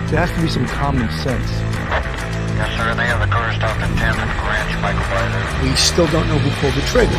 There has to be some common sense. Yes, sir. They have the car stopped at 10th and Grant. Michael Ryder. We still don't know who pulled the trigger.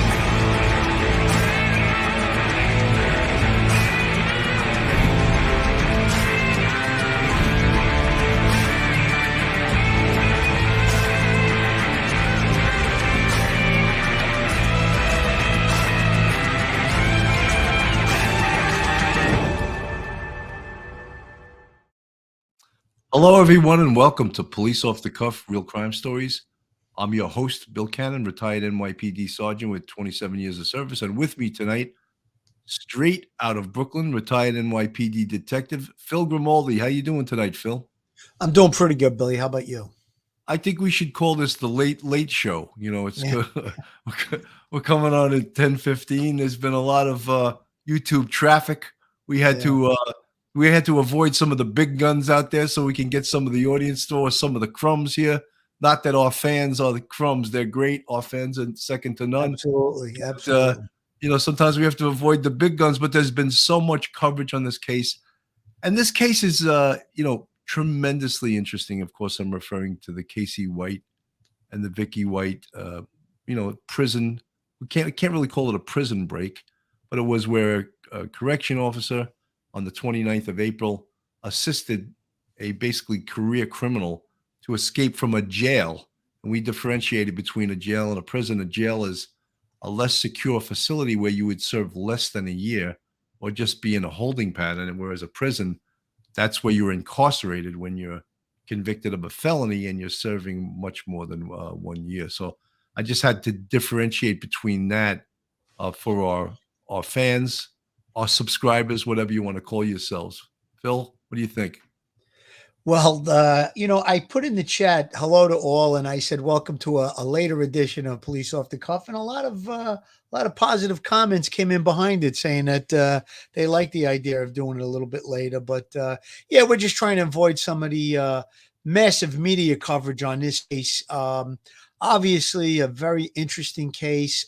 Hello, everyone, and welcome to Police Off the Cuff Real Crime Stories. I'm your host, Bill Cannon, retired NYPD Sergeant with 27 years of service. And with me tonight, straight out of Brooklyn, retired NYPD Detective, Phil Grimaldi. How you doing tonight, Phil? I'm doing pretty good, Billy. How about you? I think we should call this the Late Show. You know, it's we're coming on at 10:15. There's been a lot of YouTube traffic. We had to avoid some of the big guns out there so we can get some of the audience to some of the crumbs here. Not that our fans are the crumbs. They're great. Our fans are second to none. Absolutely. But, sometimes we have to avoid the big guns, but there's been so much coverage on this case. And this case is, tremendously interesting. Of course, I'm referring to the Casey White and the Vicki White, prison. We can't really call it a prison break, but it was where a correction officer on the 29th of April assisted a basically career criminal to escape from a jail. And we differentiated between a jail and a prison. A jail is a less secure facility where you would serve less than a year or just be in a holding pattern. Whereas a prison, that's where you're incarcerated when you're convicted of a felony and you're serving much more than 1 year. So I just had to differentiate between that for our fans, our subscribers, whatever you want to call yourselves. Phil, what do you think? Well, I put in the chat, hello to all, and I said, welcome to a later edition of Police Off the Cuff. And a lot of positive comments came in behind it saying that they like the idea of doing it a little bit later. But we're just trying to avoid some of the massive media coverage on this case. Obviously, a very interesting case.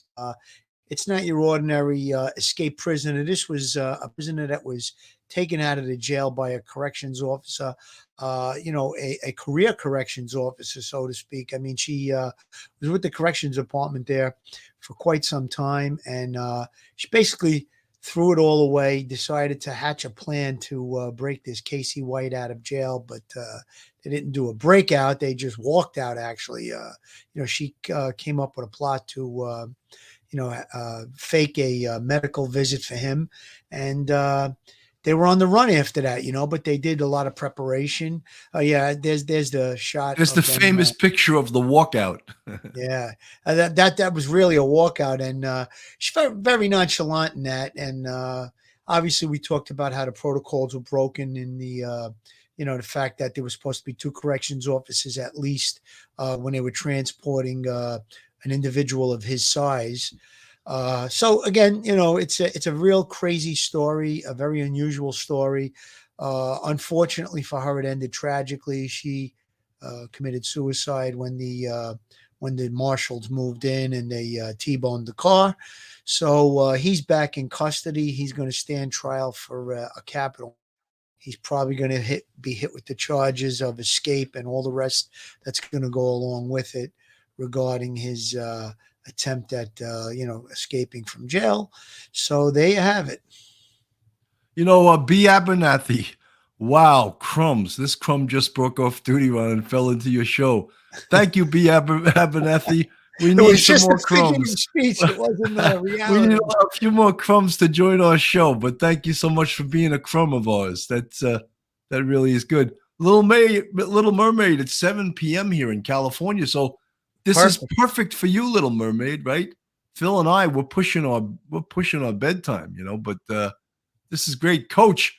It's not your ordinary escape prisoner. This was a prisoner that was taken out of the jail by a corrections officer, a career corrections officer, so to speak. I mean, she was with the corrections department there for quite some time, and she basically threw it all away, decided to hatch a plan to break this Casey White out of jail, but they didn't do a breakout. They just walked out, actually. She came up with a plot to fake a medical visit for him. And they were on the run after that, but they did a lot of preparation. There's the shot. There's the famous picture of the walkout. That was really a walkout. And she's very, very nonchalant in that. And obviously we talked about how the protocols were broken in the, the fact that there was supposed to be two corrections officers at least when they were transporting an individual of his size. So again, it's a real crazy story, a very unusual story. Unfortunately for her, it ended tragically. She committed suicide when the Marshals moved in and they T-boned the car. So he's back in custody. He's going to stand trial for a capital. He's probably going to be hit with the charges of escape and all the rest that's going to go along with it, regarding his attempt at, escaping from jail. So there you have it. B. Abernathy. Wow, crumbs. This crumb just broke off duty run and fell into your show. Thank you, B. Abernathy. We need some more crumbs. Speech. It wasn't reality. We need a few more crumbs to join our show, but thank you so much for being a crumb of ours. That really is good. Little Mermaid at 7 p.m. here in California. So this is perfect for you, Little Mermaid, right? Phil and I, we're pushing our bedtime, but this is great. Coach,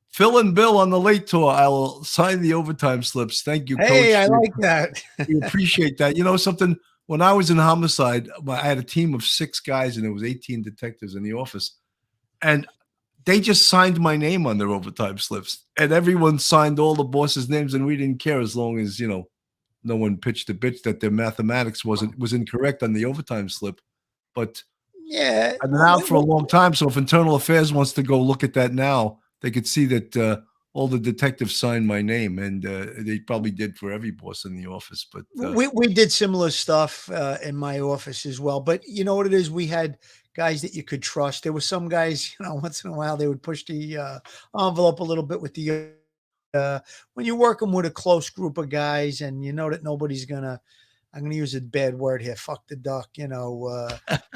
Phil and Bill on the late tour. I'll sign the overtime slips. Thank you, Coach. Hey, I like that. We appreciate that. Something, when I was in homicide, I had a team of 6 guys and there was 18 detectives in the office. And they just signed my name on their overtime slips. And everyone signed all the bosses' names, and we didn't care as long as, no one pitched a bitch that their mathematics was incorrect on the overtime slip. But I've been out for a long time, so if Internal Affairs wants to go look at that now, they could see that all the detectives signed my name, and they probably did for every boss in the office. But We did similar stuff in my office as well. But you know what it is? We had guys that you could trust. There were some guys, you know, once in a while they would push the envelope a little bit with the when you're working with a close group of guys and you know that nobody's gonna, I'm gonna use a bad word here, fuck the duck, you know.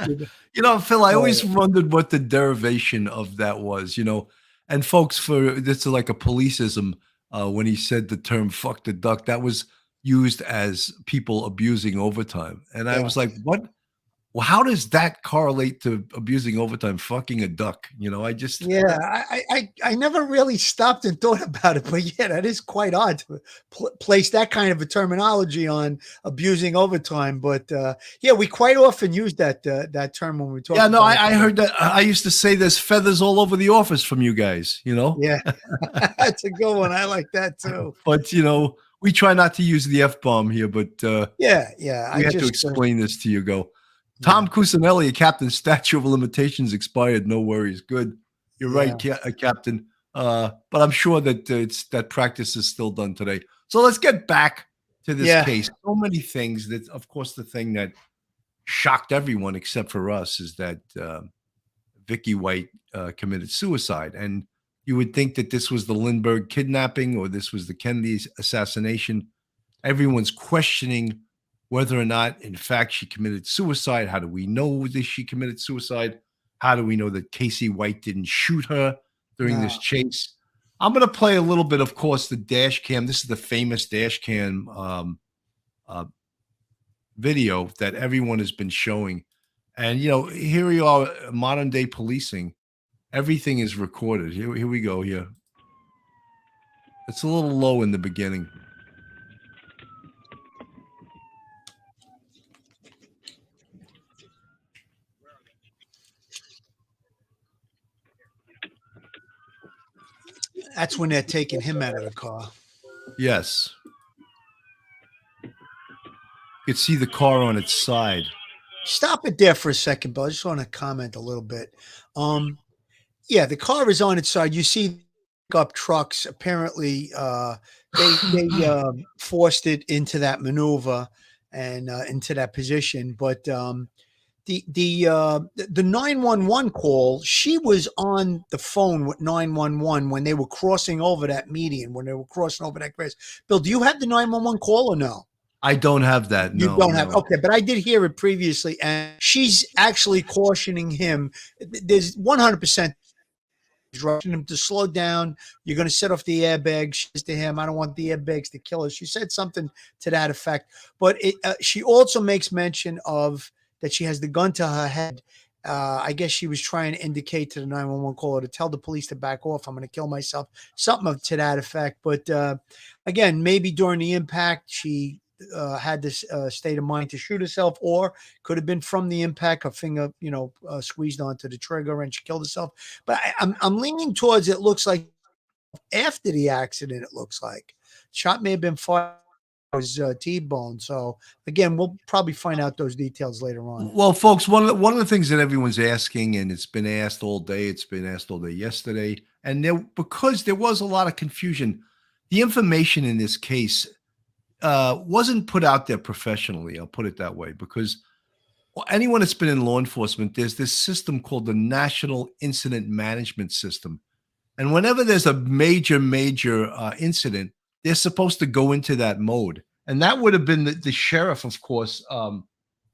you know, Phil, I always uh, wondered what the derivation of that was. You know, and folks, for this is like a policeism. When he said the term "fuck the duck," that was used as people abusing overtime, and I yeah. was like, "What? Well, how does that correlate to abusing overtime? Fucking a duck?" You know, I just Yeah, I never really stopped and thought about it, but yeah, that is quite odd to place that kind of a terminology on abusing overtime. But yeah, we quite often use that term when we talk yeah, no, about. I heard that. I used to say there's feathers all over the office from you guys. You know, Yeah, that's a good one. I like that too. but you know, we try not to use the F bomb here, but Yeah, yeah. we I had to just explain this to you. Go, yeah, Tom Cusinelli, a captain. Statute of limitations expired. No worries. Good. You're right, yeah, Captain. But I'm sure that it's that practice is still done today. So let's get back to this yeah. case. So many things that, of course, the thing that shocked everyone except for us is that Vicky White committed suicide. And you would think that this was the Lindbergh kidnapping or this was the Kennedy assassination. Everyone's questioning whether or not, in fact, she committed suicide. How do we know that she committed suicide? How do we know that Casey White didn't shoot her during this No, chase? I'm going to play a little bit, of course, the dash cam. This is the famous dash cam uh, video that everyone has been showing. And, you know, here we are, modern day policing. Everything is recorded. Here we go here. It's a little low in the beginning. that's when they're taking him out of the car. Yes. You could see the car on its side. Stop it there for a second, Bill. I just want to comment a little bit. Yeah, the car is on its side. You see up trucks. Apparently, they forced it into that maneuver and into that position. But the 911 call, she was on the phone with 911 when they were crossing over that median, when they were crossing over that grass. Bill, do you have the 911 call or no? I don't have that. You No, don't have, no. okay, but I did hear it previously, and she's actually cautioning him. There's 100% rushing him to slow down. You're going to set off the airbag. She says to him, "I don't want the airbags to kill us." She said something to that effect, but she also makes mention of that she has the gun to her head. I guess she was trying to indicate to the 911 caller to tell the police to back off. I'm going to kill myself, something to that effect. But again, maybe during the impact, she had this state of mind to shoot herself, or could have been from the impact, her finger, squeezed onto the trigger and she killed herself. But I'm leaning towards, it looks like after the accident, it looks like shot may have been fired. Was T-bone. So again, we'll probably find out those details later on. Well, folks, one of the things that everyone's asking, and it's been asked all day, it's been asked all day yesterday, and because there was a lot of confusion, the information in this case wasn't put out there professionally. I'll put it that way, because anyone that's been in law enforcement, there's this system called the National Incident Management System, and whenever there's a major incident, they're supposed to go into that mode. And that would have been the sheriff, of course,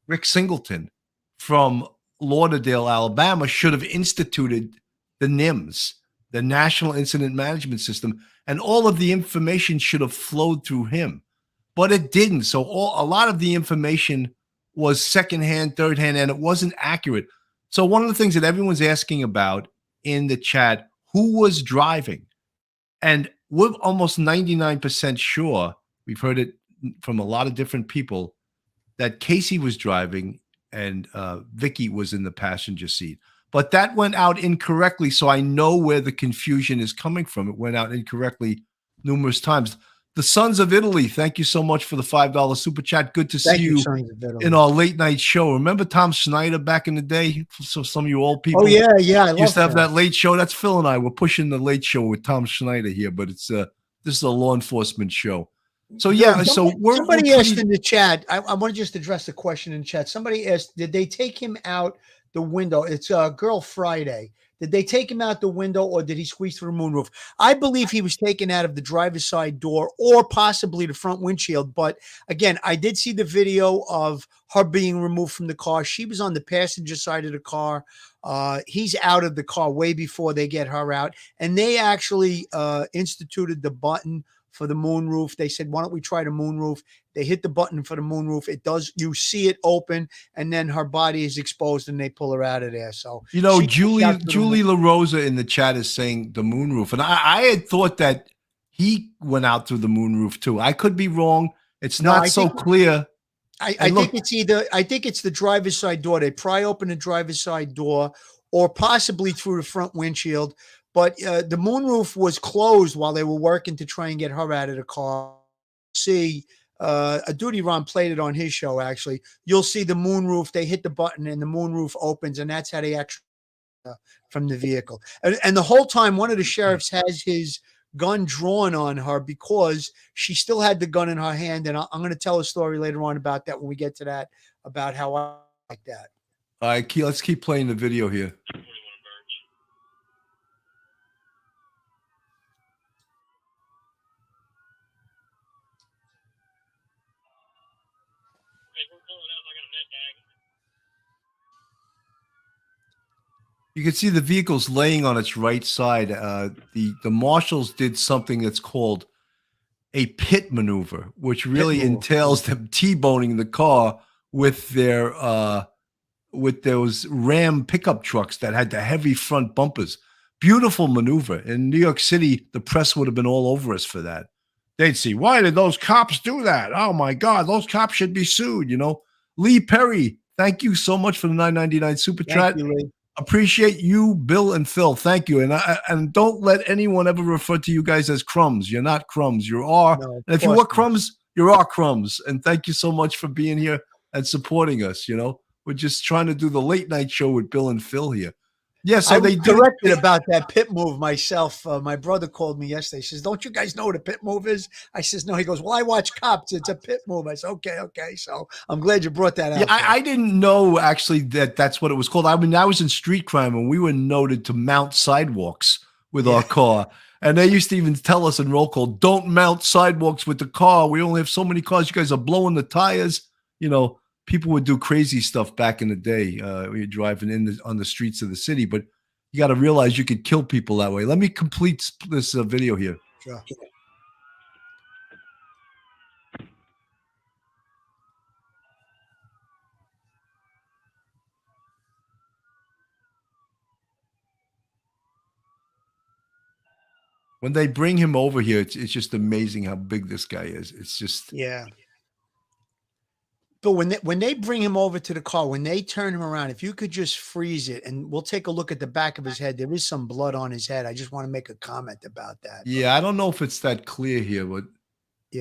Rick Singleton from Lauderdale, Alabama, should have instituted the NIMS, the National Incident Management System, and all of the information should have flowed through him. But it didn't. So a lot of the information was secondhand, third hand, and it wasn't accurate. So one of the things that everyone's asking about in the chat, who was driving? And we're almost 99% sure, we've heard it from a lot of different people, that Casey was driving and Vicky was in the passenger seat. But that went out incorrectly, so I know where the confusion is coming from. It went out incorrectly numerous times. The Sons of Italy, thank you so much for the $5 super chat. Good to see Thank you, you Sons of Italy. in our late night show. Remember Tom Schneider back in the day? So some of you old people. Oh yeah, yeah. I used to have love that late show. That's Phil and I. We're pushing the late show with Tom Schneider here, but it's this is a law enforcement show. So yeah, so somebody asked in the chat. I want to just address the question in chat. Somebody asked, did they take him out the window? It's Girl Friday. Did they take him out the window, or did he squeeze through the moonroof? I believe he was taken out of the driver's side door or possibly the front windshield. But again, I did see the video of her being removed from the car. She was on the passenger side of the car. He's out of the car way before they get her out. And they actually instituted the button for the moonroof. They said, why don't we try the moonroof? They hit the button for the moonroof. It does, you see it open, and then her body is exposed and they pull her out of there. So, you know, Julie LaRosa in the chat is saying the moonroof. And I had thought that he went out through the moonroof too. I could be wrong. It's not so clear. I think it's I think it's the driver's side door. They pry open the driver's side door or possibly through the front windshield. But the moonroof was closed while they were working to try and get her out of the car. See, a Duty Ron played it on his show, actually. You'll see the moonroof. They hit the button and the moonroof opens, and that's how they actually from the vehicle. And the whole time, one of the sheriffs has his gun drawn on her because she still had the gun in her hand. And I'm going to tell a story later on about that when we get to that, about how I like that. All right, let's keep playing the video here. You can see the vehicle's laying on its right side. The Marshals did something that's called a pit maneuver, which really entails them T-boning the car with their with those Ram pickup trucks that had the heavy front bumpers. Beautiful maneuver. In New York City, the press would have been all over us for that. They'd see, why did those cops do that? Oh my God, those cops should be sued. You know, Lee Perry, thank you so much for the $9.99 super chat. Appreciate you, Bill and Phil. Thank you. And don't let anyone ever refer to you guys as crumbs. You're not crumbs. You are. No, and if you were crumbs, you are crumbs. And thank you so much for being here and supporting us. You know, we're just trying to do the late night show with Bill and Phil here. Yeah, so they directed about that pit move myself. My brother called me yesterday. He says, don't you guys know what a pit move is? I says, no. He goes, well, I watch Cops. It's a pit move. I said, okay. So I'm glad you brought that out. Yeah, I didn't know actually that's what it was called. I mean, I was in street crime and we were noted to mount sidewalks with our car. And they used to even tell us in roll call, don't mount sidewalks with the car. We only have so many cars. You guys are blowing the tires. You know, people would do crazy stuff back in the day when you're driving on the streets of the city, but you got to realize you could kill people that way. Let me complete this video here. Sure. When they bring him over here, it's just amazing how big this guy is. It's just But when they bring him over to the car, when they turn him around, if you could just freeze it, and we'll take a look at the back of his head. There is some blood on his head. I just want to make a comment about that. Yeah, I don't know if it's that clear here, but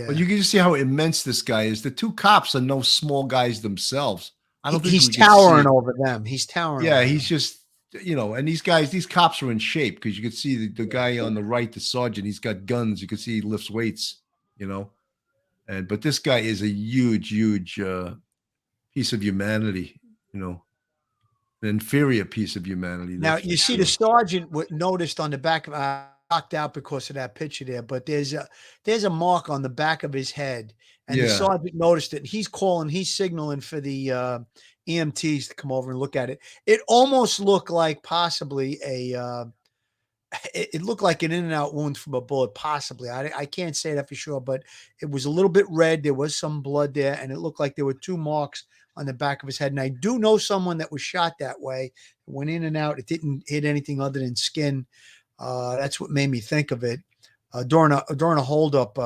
but you can just see how immense this guy is. The two cops are no small guys themselves. I don't think he's towering over them. He's towering. Yeah, he's just, you know, and these cops are in shape because you can see the guy on the right, the sergeant, he's got guns. You can see he lifts weights, you know. But this guy is a huge piece of humanity, you know, an inferior piece of humanity. Now, you see the sergeant noticed on the back of knocked out because of that picture there, but there's a mark on the back of his head, and the sergeant noticed it. He's signaling for the EMTs to come over and look at it. It almost looked like possibly it looked like an in-and-out wound from a bullet, possibly. I can't say that for sure, but it was a little bit red. There was some blood there, and it looked like there were two marks on the back of his head. And I do know someone that was shot that way. It went in and out. It didn't hit anything other than skin. That's what made me think of it. During a holdup,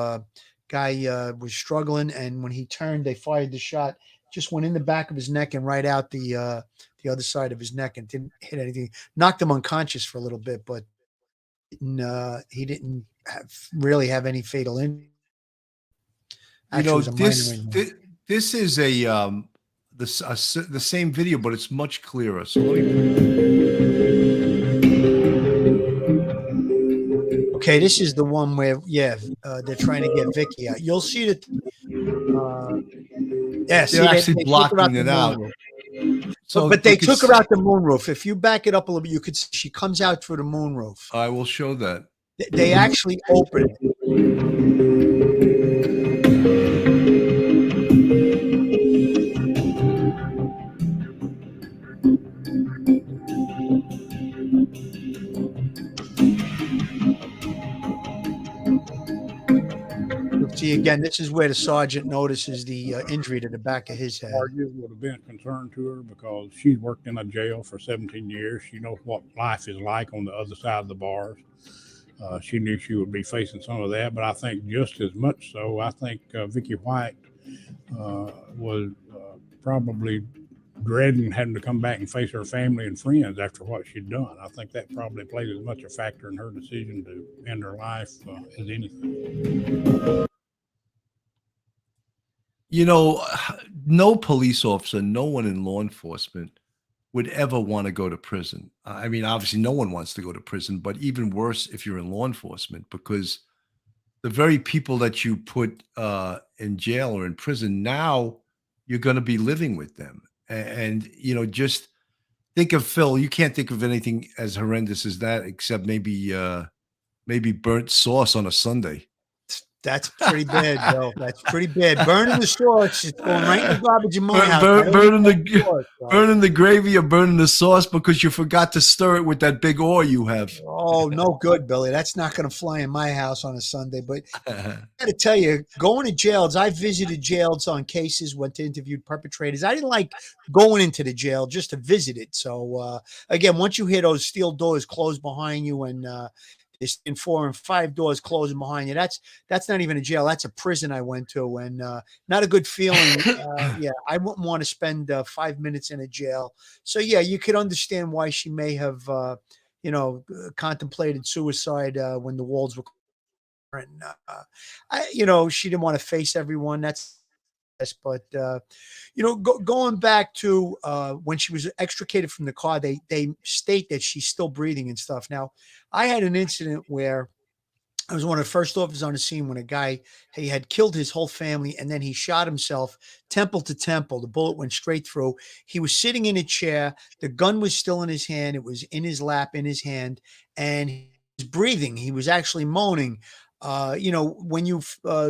guy was struggling, and when he turned, they fired the shot. Just went in the back of his neck and right out the other side of his neck, and didn't hit anything. Knocked him unconscious for a little bit, but he didn't really have any fatal injury. Actually, it was a minor injury. this is the same video, but it's much clearer. So let me. Okay, this is the one where, yeah, they're trying to get Vicky out. You'll see that. Yeah, see, They're actually they took her out blocking the it out. moonroof. So But they you can took her see- out the moonroof. If you back it up a little bit, you could see she comes out through the moonroof. I will show that. They actually open it. You'll see again, this is where the sergeant notices the injury to the back of his head. Charges would have been a concern to her because she's worked in a jail for 17 years. She knows what life is like on the other side of the bars. She knew she would be facing some of that, but I think just as much so, I think Vicky White was probably dreading having to come back and face her family and friends after what she'd done. I think that probably played as much a factor in her decision to end her life as anything. You know, no police officer, no one in law enforcement would ever want to go to prison. I mean, obviously, no one wants to go to prison, but even worse if you're in law enforcement, because the very people that you put in jail or in prison, now you're going to be living with them. And, you know, just think of Phil. You can't think of anything as horrendous as that, except maybe burnt sauce on a Sunday. That's pretty bad, Bill. That's pretty bad. Burning the sauce, it's going right in the garbage in my house. Burning the gravy or burning the sauce because you forgot to stir it with that big oil you have. Oh, no good, Billy. That's not going to fly in my house on a Sunday. But I got to tell you, going to jails, I visited jails on cases, went to interview perpetrators. I didn't like going into the jail just to visit it. So, again, once you hear those steel doors close behind you and there's in 4 and 5 doors closing behind you, that's not even a jail. That's a prison I went to, and not a good feeling. Yeah, I wouldn't want to spend 5 minutes in a jail. So, yeah, you could understand why she may have contemplated suicide when the walls were, and she didn't want to face everyone. But going back to when she was extricated from the car, they state that she's still breathing and stuff. Now, I had an incident where I was one of the first officers on the scene when a guy, he had killed his whole family and then he shot himself temple to temple. The bullet went straight through. He was sitting in a chair. The gun was still in his hand. It was in his lap, in his hand, and he was breathing. He was actually moaning. When you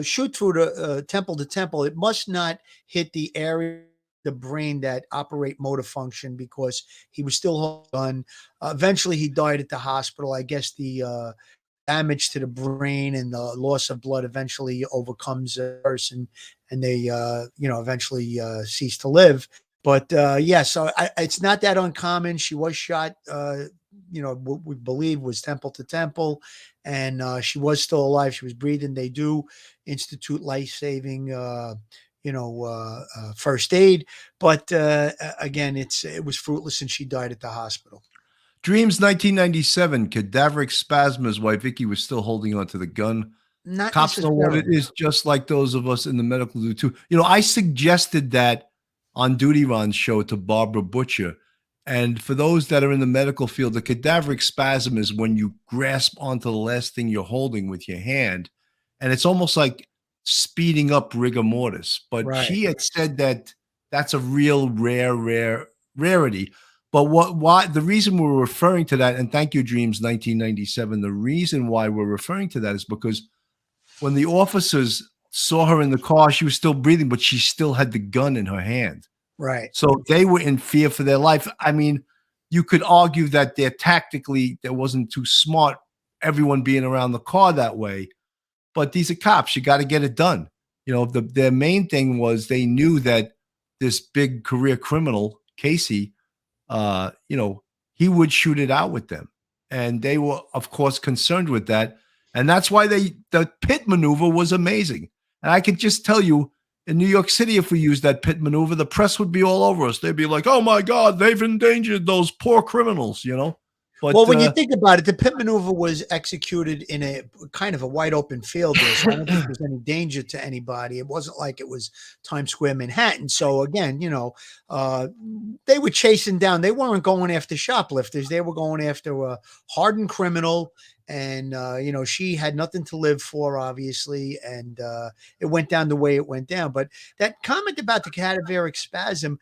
shoot through the temple to temple, it must not hit the area of the brain that operate motor function, because he was still holding a gun. Eventually, he died at the hospital. I guess the damage to the brain and the loss of blood eventually overcomes a person, and they, eventually cease to live. But so it's not that uncommon. She was shot, what we believe was temple to temple, and she was still alive. She was breathing. They do institute life-saving, first aid, but again, it was fruitless, and she died at the hospital. Dreams 1997, cadaveric spasms while Vicky was still holding onto the gun. Not Cops know what it is, just like those of us in the medical do too. I suggested that on Duty Ron's show to Barbara Butcher. And for those that are in the medical field, the cadaveric spasm is when you grasp onto the last thing you're holding with your hand. And it's almost like speeding up rigor mortis. But Right. She had said that that's a real rarity. But why the reason we're referring to that, and thank you, Dreams 1997, the reason why we're referring to that is because when the officers saw her in the car, she was still breathing, but she still had the gun in her hand. Right. So they were in fear for their life. I mean, you could argue that that wasn't too smart, everyone being around the car that way. But these are cops. You got to get it done. Their main thing was they knew that this big career criminal, Casey, he would shoot it out with them. And they were, of course, concerned with that. And that's why the pit maneuver was amazing. And I could just tell you, in New York City, if we used that pit maneuver, the press would be all over us. They'd be like, oh, my God, they've endangered those poor criminals, But Well, when you think about it, the pit maneuver was executed in a kind of a wide open field there, so I don't think there's any danger to anybody. It wasn't like it was Times Square, Manhattan. So again, they were chasing down. They weren't going after shoplifters. They were going after a hardened criminal, and she had nothing to live for, obviously, and it went down the way it went down. But that comment about the cadaveric spasm,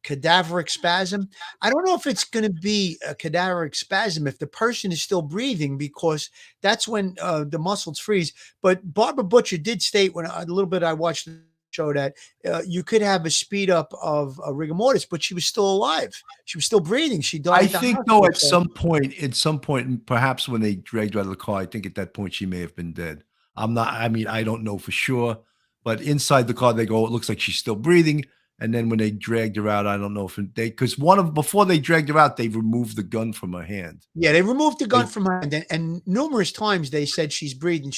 cadaveric spasm. I don't know if it's going to be a cadaveric spasm if the person is still breathing, because that's when the muscles freeze. But Barbara Butcher did state when a little bit I watched the show that you could have a speed up of rigor mortis, but she was still alive. She was still breathing. She died. I think though at some point, and perhaps when they dragged her out of the car, I think at that point she may have been dead. I don't know for sure, but inside the car they go, it looks like she's still breathing. And then when they dragged her out, I don't know if because before they dragged her out, they removed the gun from her hand. Yeah, they removed the gun from her hand, and numerous times they said she's breathing,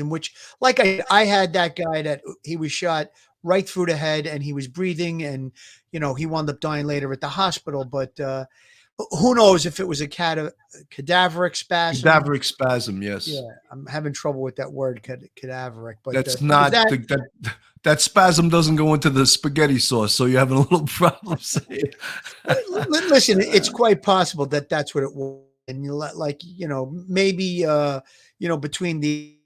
which, like I had that guy that he was shot right through the head and he was breathing, and he wound up dying later at the hospital. But who knows if it was a cadaveric spasm? Cadaveric spasm, yes. Yeah, I'm having trouble with that word, cadaveric. But that's not that spasm doesn't go into the spaghetti sauce, so you're having a little problem saying. Listen, it's quite possible that that's what it was, and maybe between the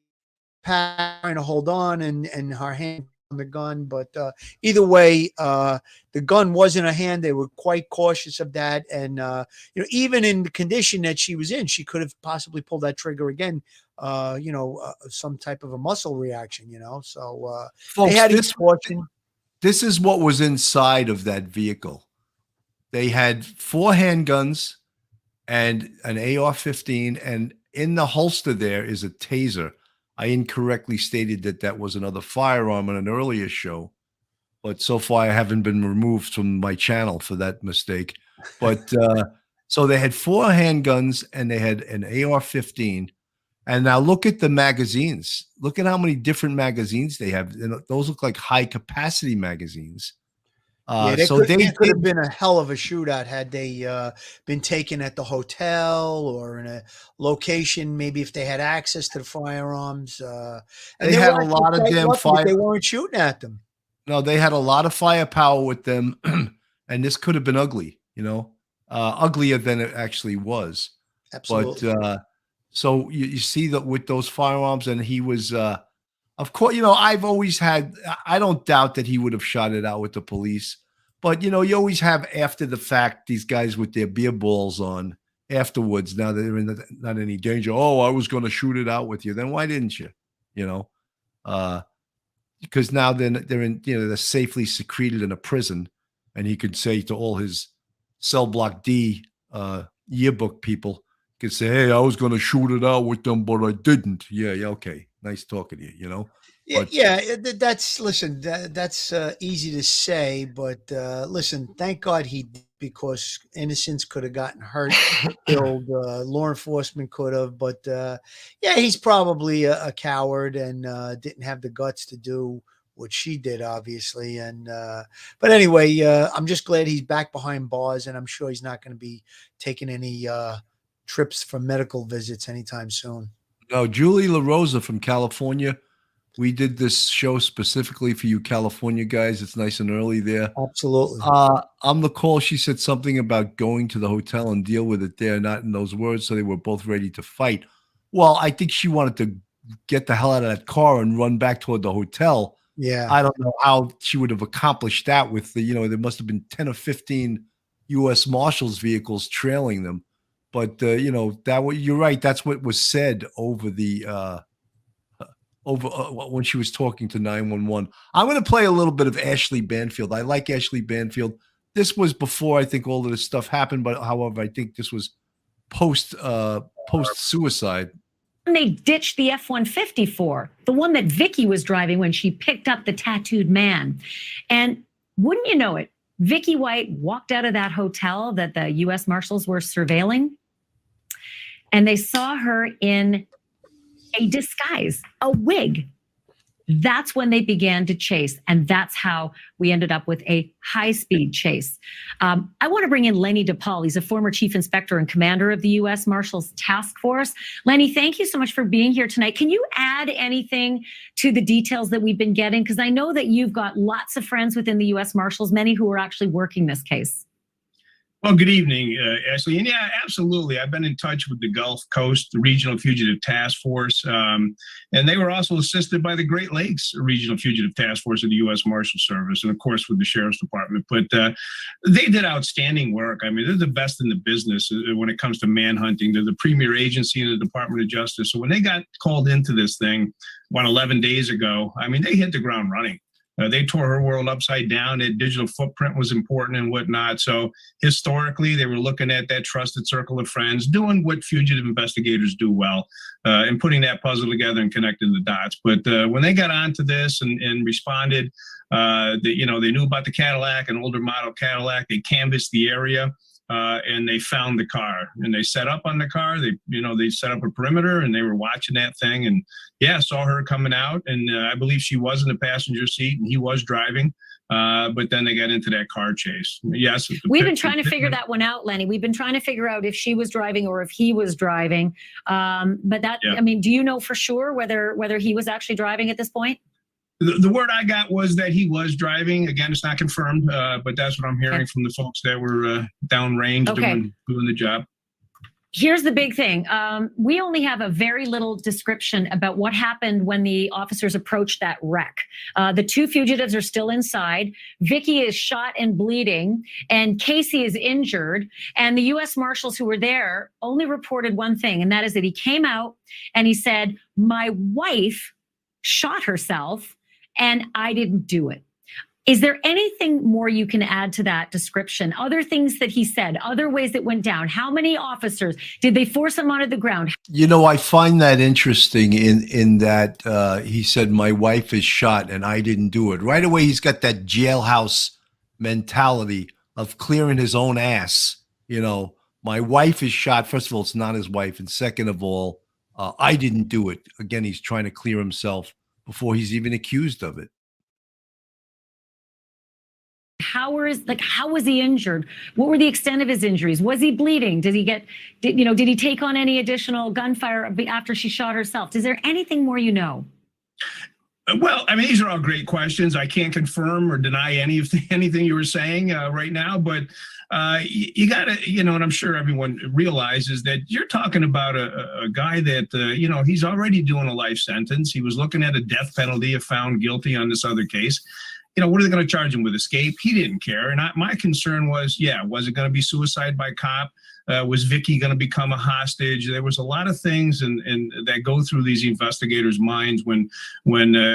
trying to hold on and her hand on the gun, but either way, the gun was in her hand. They were quite cautious of that, and even in the condition that she was in, she could have possibly pulled that trigger again. Some type of a muscle reaction. So folks, they had this is what was inside of that vehicle. They had 4 handguns and an AR-15, and in the holster there is a taser. I incorrectly stated that was another firearm on an earlier show, but so far I haven't been removed from my channel for that mistake. But so they had 4 handguns and they had an AR-15. And now look at the magazines. Look at how many different magazines they have. Those look like high capacity magazines. They could have been a hell of a shootout had they been taken at the hotel or in a location, maybe if they had access to the firearms. And they had a lot of damn fire. They weren't shooting at them. No, they had a lot of firepower with them, and this could have been ugly, uglier than it actually was. Absolutely. But so you see that with those firearms, and he was, of course, I've always had, I don't doubt that he would have shot it out with the police, but you always have after the fact, these guys with their beer balls on afterwards. Now that they're in not any danger. Oh, I was going to shoot it out with you. Then why didn't you? Because now they're in, they're safely secreted in a prison, and he could say to all his cell block D yearbook people, could say, hey, I was going to shoot it out with them, but I didn't. Yeah, okay. Nice talking to you, That's easy to say, but listen, thank God he did, because innocents could have gotten hurt, killed, law enforcement could have, but he's probably a coward and didn't have the guts to do what she did, obviously. And but anyway, I'm just glad he's back behind bars, and I'm sure he's not going to be taking any trips for medical visits anytime soon. No, Julie LaRosa from California. We did this show specifically for you California guys. It's nice and early there. Absolutely. On the call, she said something about going to the hotel and deal with it there, not in those words, so they were both ready to fight. Well, I think she wanted to get the hell out of that car and run back toward the hotel. Yeah. I don't know how she would have accomplished that with there must have been 10 or 15 U.S. Marshals vehicles trailing them. But you're right. That's what was said over the when she was talking to 911. I'm going to play a little bit of Ashley Banfield. I like Ashley Banfield. This was before I think all of this stuff happened, but however, I think this was post suicide. And they ditched the F-150 for the one that Vicki was driving when she picked up the tattooed man. And wouldn't you know it, Vicki White walked out of that hotel that the U.S. Marshals were surveilling, and they saw her in a disguise, a wig. That's when they began to chase. And that's how we ended up with a high-speed chase. I want to bring in Lenny DePaul. He's a former chief inspector and commander of the U.S. Marshals Task Force. Lenny, thank you so much for being here tonight. Can you add anything to the details that we've been getting? Because I know that you've got lots of friends within the U.S. Marshals, many who are actually working this case. Well, good evening, Ashley. And yeah, absolutely. I've been in touch with the Gulf Coast, the Regional Fugitive Task Force, and they were also assisted by the Great Lakes Regional Fugitive Task Force of the U.S. Marshal Service, and of course with the Sheriff's Department. But they did outstanding work. I mean, they're the best in the business when it comes to manhunting. They're the premier agency in the Department of Justice. So when they got called into this thing, 11 days ago, I mean, they hit the ground running. They tore her world upside down. That digital footprint was important and whatnot. So historically, they were looking at that trusted circle of friends, doing what fugitive investigators do well, and putting that puzzle together and connecting the dots. But when they got onto this and responded, they knew about the Cadillac, an older model Cadillac. They canvassed the area. And they found the car, and they set up on the car. They set up a perimeter, and they were watching that thing, and saw her coming out. And I believe she was in the passenger seat, and he was driving. But then they got into that car chase. Yes, we've been trying to figure that one out, Lenny. We've been trying to figure out if she was driving or if he was driving. But that, I mean, do you know for sure whether he was actually driving at this point? The word I got was that he was driving. Again, it's not confirmed, but that's what I'm hearing from the folks that were downrange doing the job. Here's the big thing. We only have a very little description about what happened when the officers approached that wreck. The two fugitives are still inside. Vicki is shot and bleeding, and Casey is injured. And the U.S. Marshals who were there only reported one thing, and that is that he came out and he said, "My wife shot herself, and I didn't do it." Is there anything more you can add to that description? Other things that he said, other ways it went down? How many officers? Did they force him onto the ground? I find that interesting in that he said, "My wife is shot and I didn't do it." Right away, he's got that jailhouse mentality of clearing his own ass. My wife is shot. First of all, it's not his wife. And second of all, I didn't do it. Again, he's trying to clear himself before he's even accused of it. How was he injured? What were the extent of his injuries? Was he bleeding? Did he take on any additional gunfire after she shot herself? Is there anything more you know? Well, I mean, these are all great questions. I can't confirm or deny anything you were saying right now, but you got to, and I'm sure everyone realizes that you're talking about a guy that, he's already doing a life sentence. He was looking at a death penalty if found guilty on this other case. What are they going to charge him with? Escape? He didn't care. And my concern was, was it going to be suicide by cop? Was Vicki going to become a hostage? There was a lot of things and that go through these investigators' minds when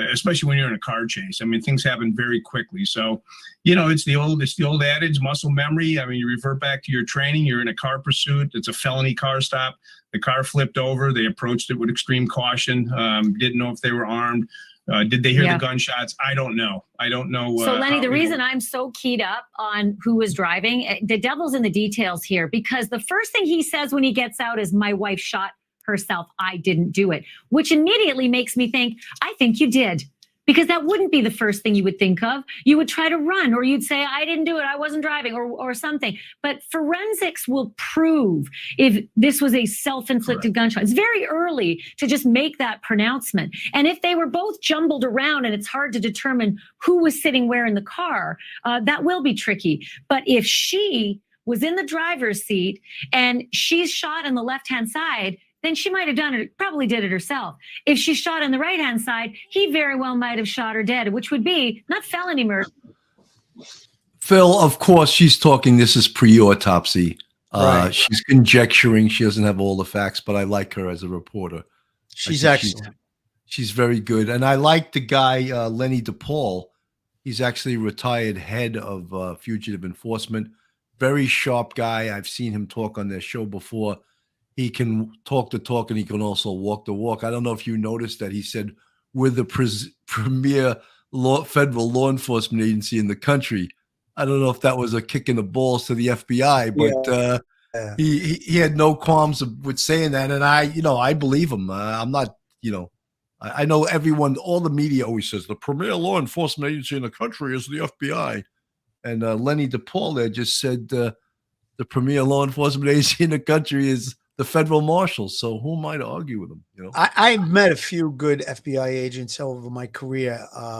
especially when you're in a car chase. I mean, things happen very quickly. So, it's the old adage, muscle memory. I mean, you revert back to your training. You're in a car pursuit. It's a felony car stop. The car flipped over. They approached it with extreme caution. Didn't know if they were armed. Did they hear the gunshots? I don't know. So, Lenny, the reason I'm so keyed up on who was driving, the devil's in the details here, because the first thing he says when he gets out is, "My wife shot herself. I didn't do it," which immediately makes me think, I think you did. Because that wouldn't be the first thing you would think of. You would try to run, or you'd say, "I didn't do it. I wasn't driving," or something. But forensics will prove if this was a self-inflicted gunshot. It's very early to just make that pronouncement. And if they were both jumbled around and it's hard to determine who was sitting where in the car, that will be tricky. But if she was in the driver's seat and she's shot on the left-hand side, then she might have done it, probably did it herself. If she shot on the right-hand side, he very well might have shot her dead, which would be not felony murder. Phil, of course, she's talking, this is pre-autopsy. Right. She's conjecturing. She doesn't have all the facts, but I like her as a reporter. She's excellent. She's very good. And I like the guy, Lenny DePaul. He's actually retired head of fugitive enforcement. Very sharp guy. I've seen him talk on their show before. He can talk the talk and he can also walk the walk. I don't know if you noticed that he said we're the premier federal law enforcement agency in the country. I don't know if that was a kick in the balls to the FBI, but he had no qualms with saying that. And I believe him. I'm not I know everyone, all the media always says the premier law enforcement agency in the country is the FBI. And Lenny DePaul there just said the premier law enforcement agency in the country is the federal marshals. So who am I to argue with them? You know, I've met a few good FBI agents over my career,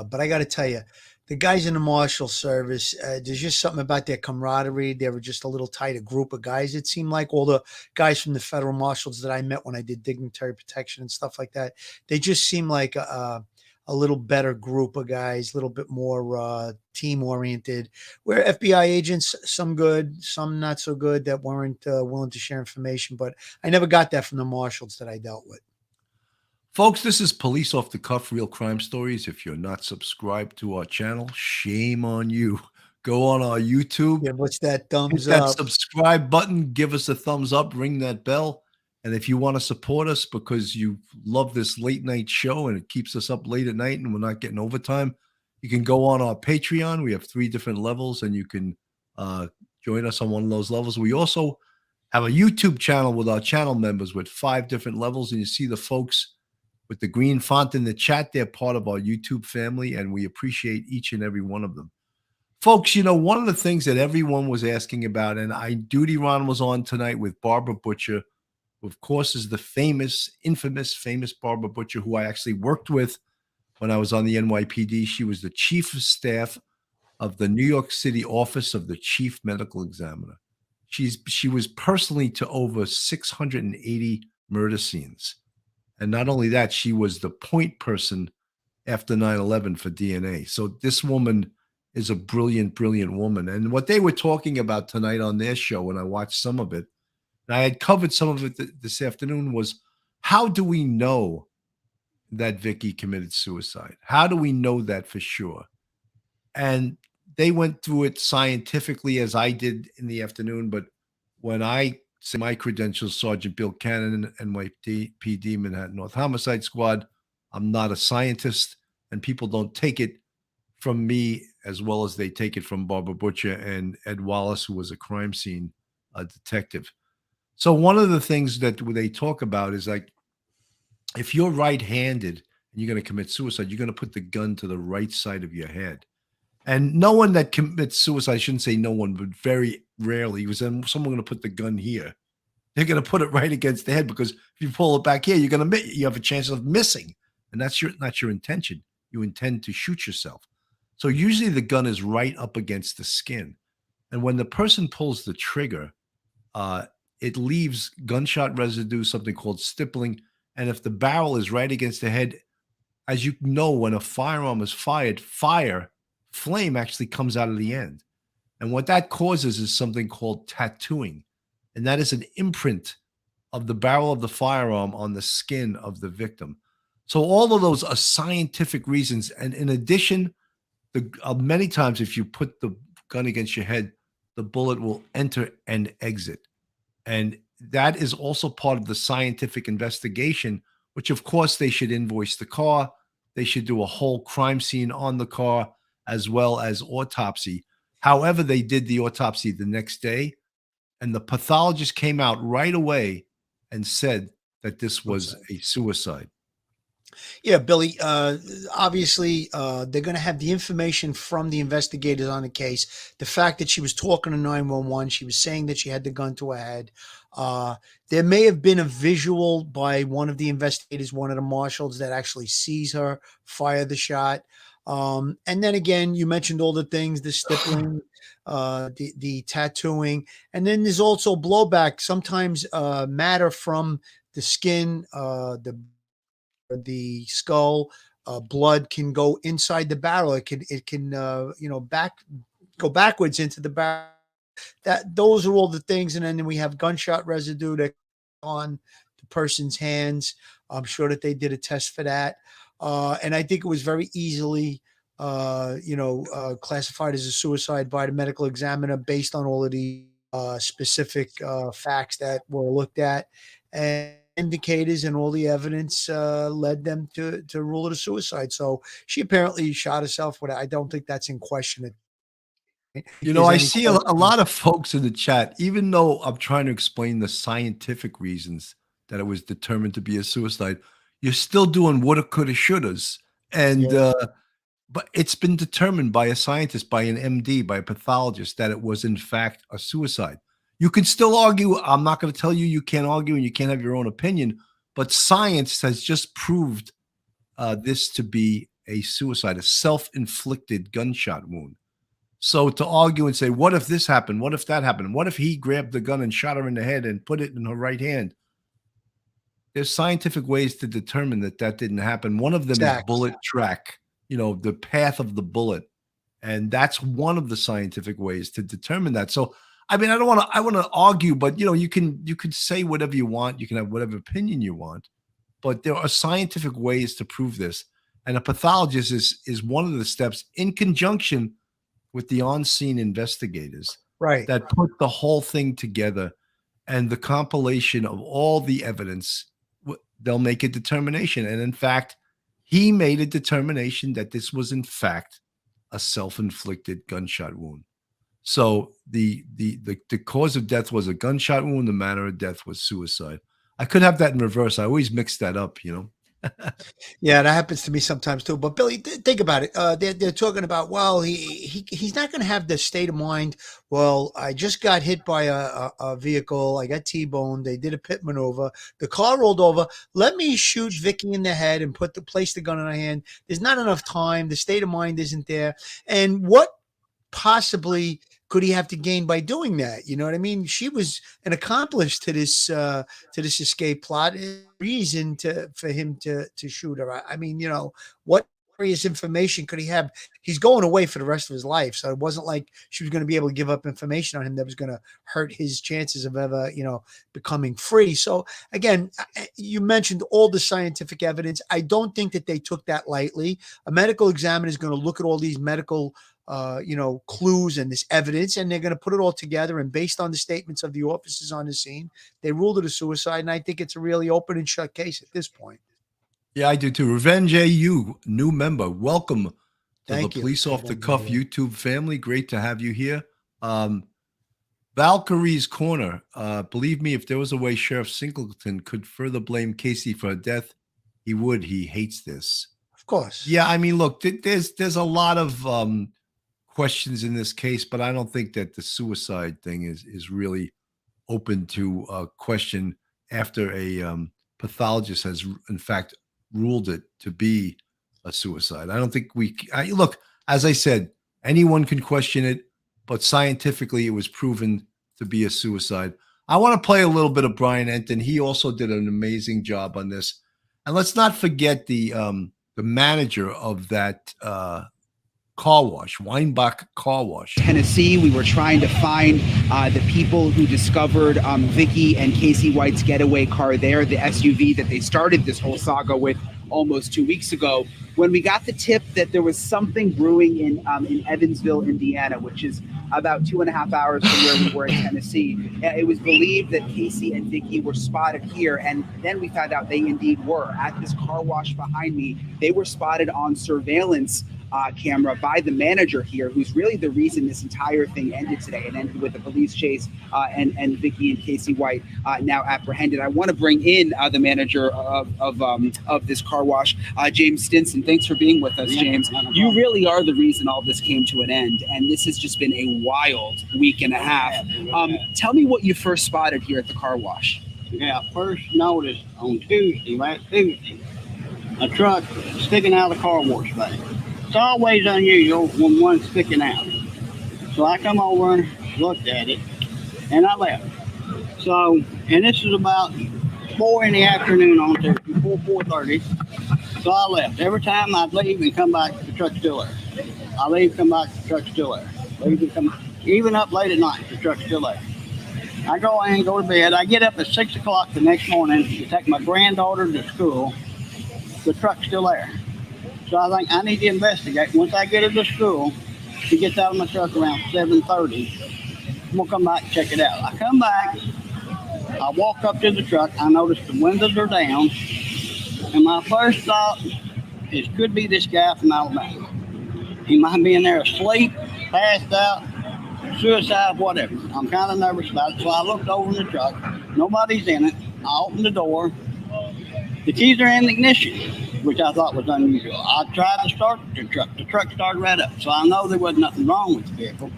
but I got to tell you, the guys in the Marshal Service, there's just something about their camaraderie. They were just a little tighter group of guys. It seemed like all the guys from the federal marshals that I met when I did dignitary protection and stuff like that, they just seemed like a little better group of guys, a little bit more team oriented. Where FBI agents, some good, some not so good, that weren't willing to share information. But I never got that from the marshals that I dealt with. folks, this is Police Off the Cuff Real Crime Stories. If you're not subscribed to our channel, shame on you. Go on our YouTube. Yeah, what's that thumbs Hit that up? subscribe button. Give us a thumbs up. Ring that bell. And if you want to support us because you love this late night show and it keeps us up late at night and we're not getting overtime, you can go on our Patreon. We have 3 different levels, and you can join us on one of those levels. We also have a YouTube channel with our channel members with 5 different levels, and you see the folks with the green font in the chat. They're part of our YouTube family, and we appreciate each and every one of them. Folks, you know, one of the things that everyone was asking about, and Duty Ron was on tonight with Barbara Butcher, who of course is the famous Barbara Butcher, who I actually worked with when I was on the NYPD. She was the chief of staff of the New York City office of the chief medical examiner. She was personally to over 680 murder scenes. And not only that, she was the point person after 9/11 for DNA. So this woman is a brilliant, brilliant woman. And what they were talking about tonight on their show, and I watched some of it, and I had covered some of it this afternoon, was how do we know that Vicki committed suicide? How do we know that for sure? And they went through it scientifically as I did in the afternoon. But when I say my credentials, Sergeant Bill Cannon, NYPD Manhattan North Homicide Squad, I'm not a scientist, and people don't take it from me as well as they take it from Barbara Butcher and Ed Wallace, who was a crime scene detective. So one of the things that they talk about is like, if you're right-handed and you're going to commit suicide, you're going to put the gun to the right side of your head. And no one that commits suicide, I shouldn't say no one, but very rarely, was someone going to put the gun here. They're going to put it right against the head, because if you pull it back here, you have a chance of missing. And that's not your intention. You intend to shoot yourself. So usually the gun is right up against the skin. And when the person pulls the trigger, it leaves gunshot residue, something called stippling. And if the barrel is right against the head, as you know, when a firearm is fired, flame actually comes out of the end. And what that causes is something called tattooing. And that is an imprint of the barrel of the firearm on the skin of the victim. So all of those are scientific reasons. And in addition, many times if you put the gun against your head, the bullet will enter and exit. And that is also part of the scientific investigation, which of course they should invoice the car. They should do a whole crime scene on the car as well as autopsy. However, they did the autopsy the next day, and the pathologist came out right away and said that this was a suicide. Yeah, Billy, obviously, they're going to have the information from the investigators on the case. The fact that she was talking to 911, she was saying that she had the gun to her head. There may have been a visual by one of the investigators, one of the marshals, that actually sees her fire the shot. And then again, you mentioned all the things, the stippling, the tattooing, and then there's also blowback. Sometimes matter from the skin, the skull, blood can go inside the barrel. It can go backwards into the barrel. Those are all the things. And then we have gunshot residue that on the person's hands. I'm sure that they did a test for that. And I think it was very easily, classified as a suicide by the medical examiner based on all of the specific facts that were looked at, and indicators and all the evidence led them to rule it a suicide. So she apparently shot herself. I don't think that's in question. I see a lot of folks in the chat, even though I'm trying to explain the scientific reasons that it was determined to be a suicide. you're still doing woulda, coulda, shouldas. And but it's been determined by a scientist, by an MD, by a pathologist, that it was in fact a suicide. You can still argue. I'm not going to tell you you can't argue and you can't have your own opinion, but science has just proved this to be a suicide, a self-inflicted gunshot wound. So to argue and say, what if this happened? What if that happened? What if he grabbed the gun and shot her in the head and put it in her right hand? There's scientific ways to determine that that didn't happen. One of them is bullet track, the path of the bullet. And that's one of the scientific ways to determine that. So, I mean, I want to argue, but you can say whatever you want. You can have whatever opinion you want, but there are scientific ways to prove this. And a pathologist is one of the steps in conjunction with the on-scene investigators, right, that put the whole thing together, and the compilation of all the evidence. They'll make a determination. And in fact, he made a determination that this was in fact a self-inflicted gunshot wound. So the cause of death was a gunshot wound. The manner of death was suicide. I could have that in reverse. I always mix that up, Yeah, that happens to me sometimes too. But Billy, think about it. They're talking about, well, he's not going to have the state of mind. Well, I just got hit by a vehicle. I got T-boned. They did a pit maneuver. The car rolled over. Let me shoot Vicky in the head and place the gun in her hand. There's not enough time. The state of mind isn't there. And what possibly could he have to gain by doing that? You know what I mean? She was an accomplice to this escape plot. Reason for him to shoot her. I mean, what serious information could he have? He's going away for the rest of his life, so it wasn't like she was going to be able to give up information on him that was going to hurt his chances of ever, becoming free. So again, you mentioned all the scientific evidence. I don't think that they took that lightly. A medical examiner is going to look at all these medical clues and this evidence, and they're going to put it all together. And based on the statements of the officers on the scene, they ruled it a suicide. And I think it's a really open and shut case at this point. Yeah, I do too. Revenge AU, new member. Welcome to Thank the you. Police Off the Cuff YouTube family. Great to have you here. Valkyrie's Corner. Believe me, if there was a way Sheriff Singleton could further blame Casey for her death, he would. He hates this. Of course. Yeah, I mean, look, there's a lot of questions in this case, but I don't think that the suicide thing is really open to question after a pathologist has in fact ruled it to be a suicide. I don't think look, as I said, anyone can question it, but scientifically it was proven to be a suicide. I want to play a little bit of Brian Enton. He also did an amazing job on this. And let's not forget the manager of that car wash, Weinbach Car Wash. Tennessee, we were trying to find the people who discovered Vicki and Casey White's getaway car there, the SUV that they started this whole saga with almost 2 weeks ago. When we got the tip that there was something brewing in Evansville, Indiana, which is about 2.5 hours from where we were in Tennessee, it was believed that Casey and Vicki were spotted here. And then we found out they indeed were at this car wash behind me. They were spotted on surveillance camera by the manager here, who's really the reason this entire thing ended today and ended with a police chase and Vicki and Casey White now apprehended. I want to bring in the manager of this car wash, James Stinson. Thanks for being with us, James. You really are the reason all this came to an end, and this has just been a wild week and a half. Tell me what you first spotted here at the car wash. Yeah, I first noticed on last Tuesday, a truck sticking out of the car wash bay. It's always unusual when one's sticking out. So I come over and looked at it, and I left. So, and this is about 4 in the afternoon on Tuesday, 4:30. So I left. Every time I'd leave and come back, the truck's still there. I leave, come back, the truck's still there. Leave and come, even up late at night, the truck's still there. I go in, go to bed. I get up at 6 o'clock the next morning to take my granddaughter to school. The truck's still there. So I think I need to investigate. Once I get her to school, she gets out of my truck around 7:30. We'll come back and check it out. I come back, I walk up to the truck, I notice the windows are down, and my first thought is, could be this guy from Alabama. He might be in there asleep, passed out, suicide, whatever. I'm kind of nervous about it, so I looked over in the truck. Nobody's in it. I opened the door. The keys are in the ignition, which I thought was unusual. I tried to start the truck. The truck started right up, so I know there was nothing wrong with the vehicle.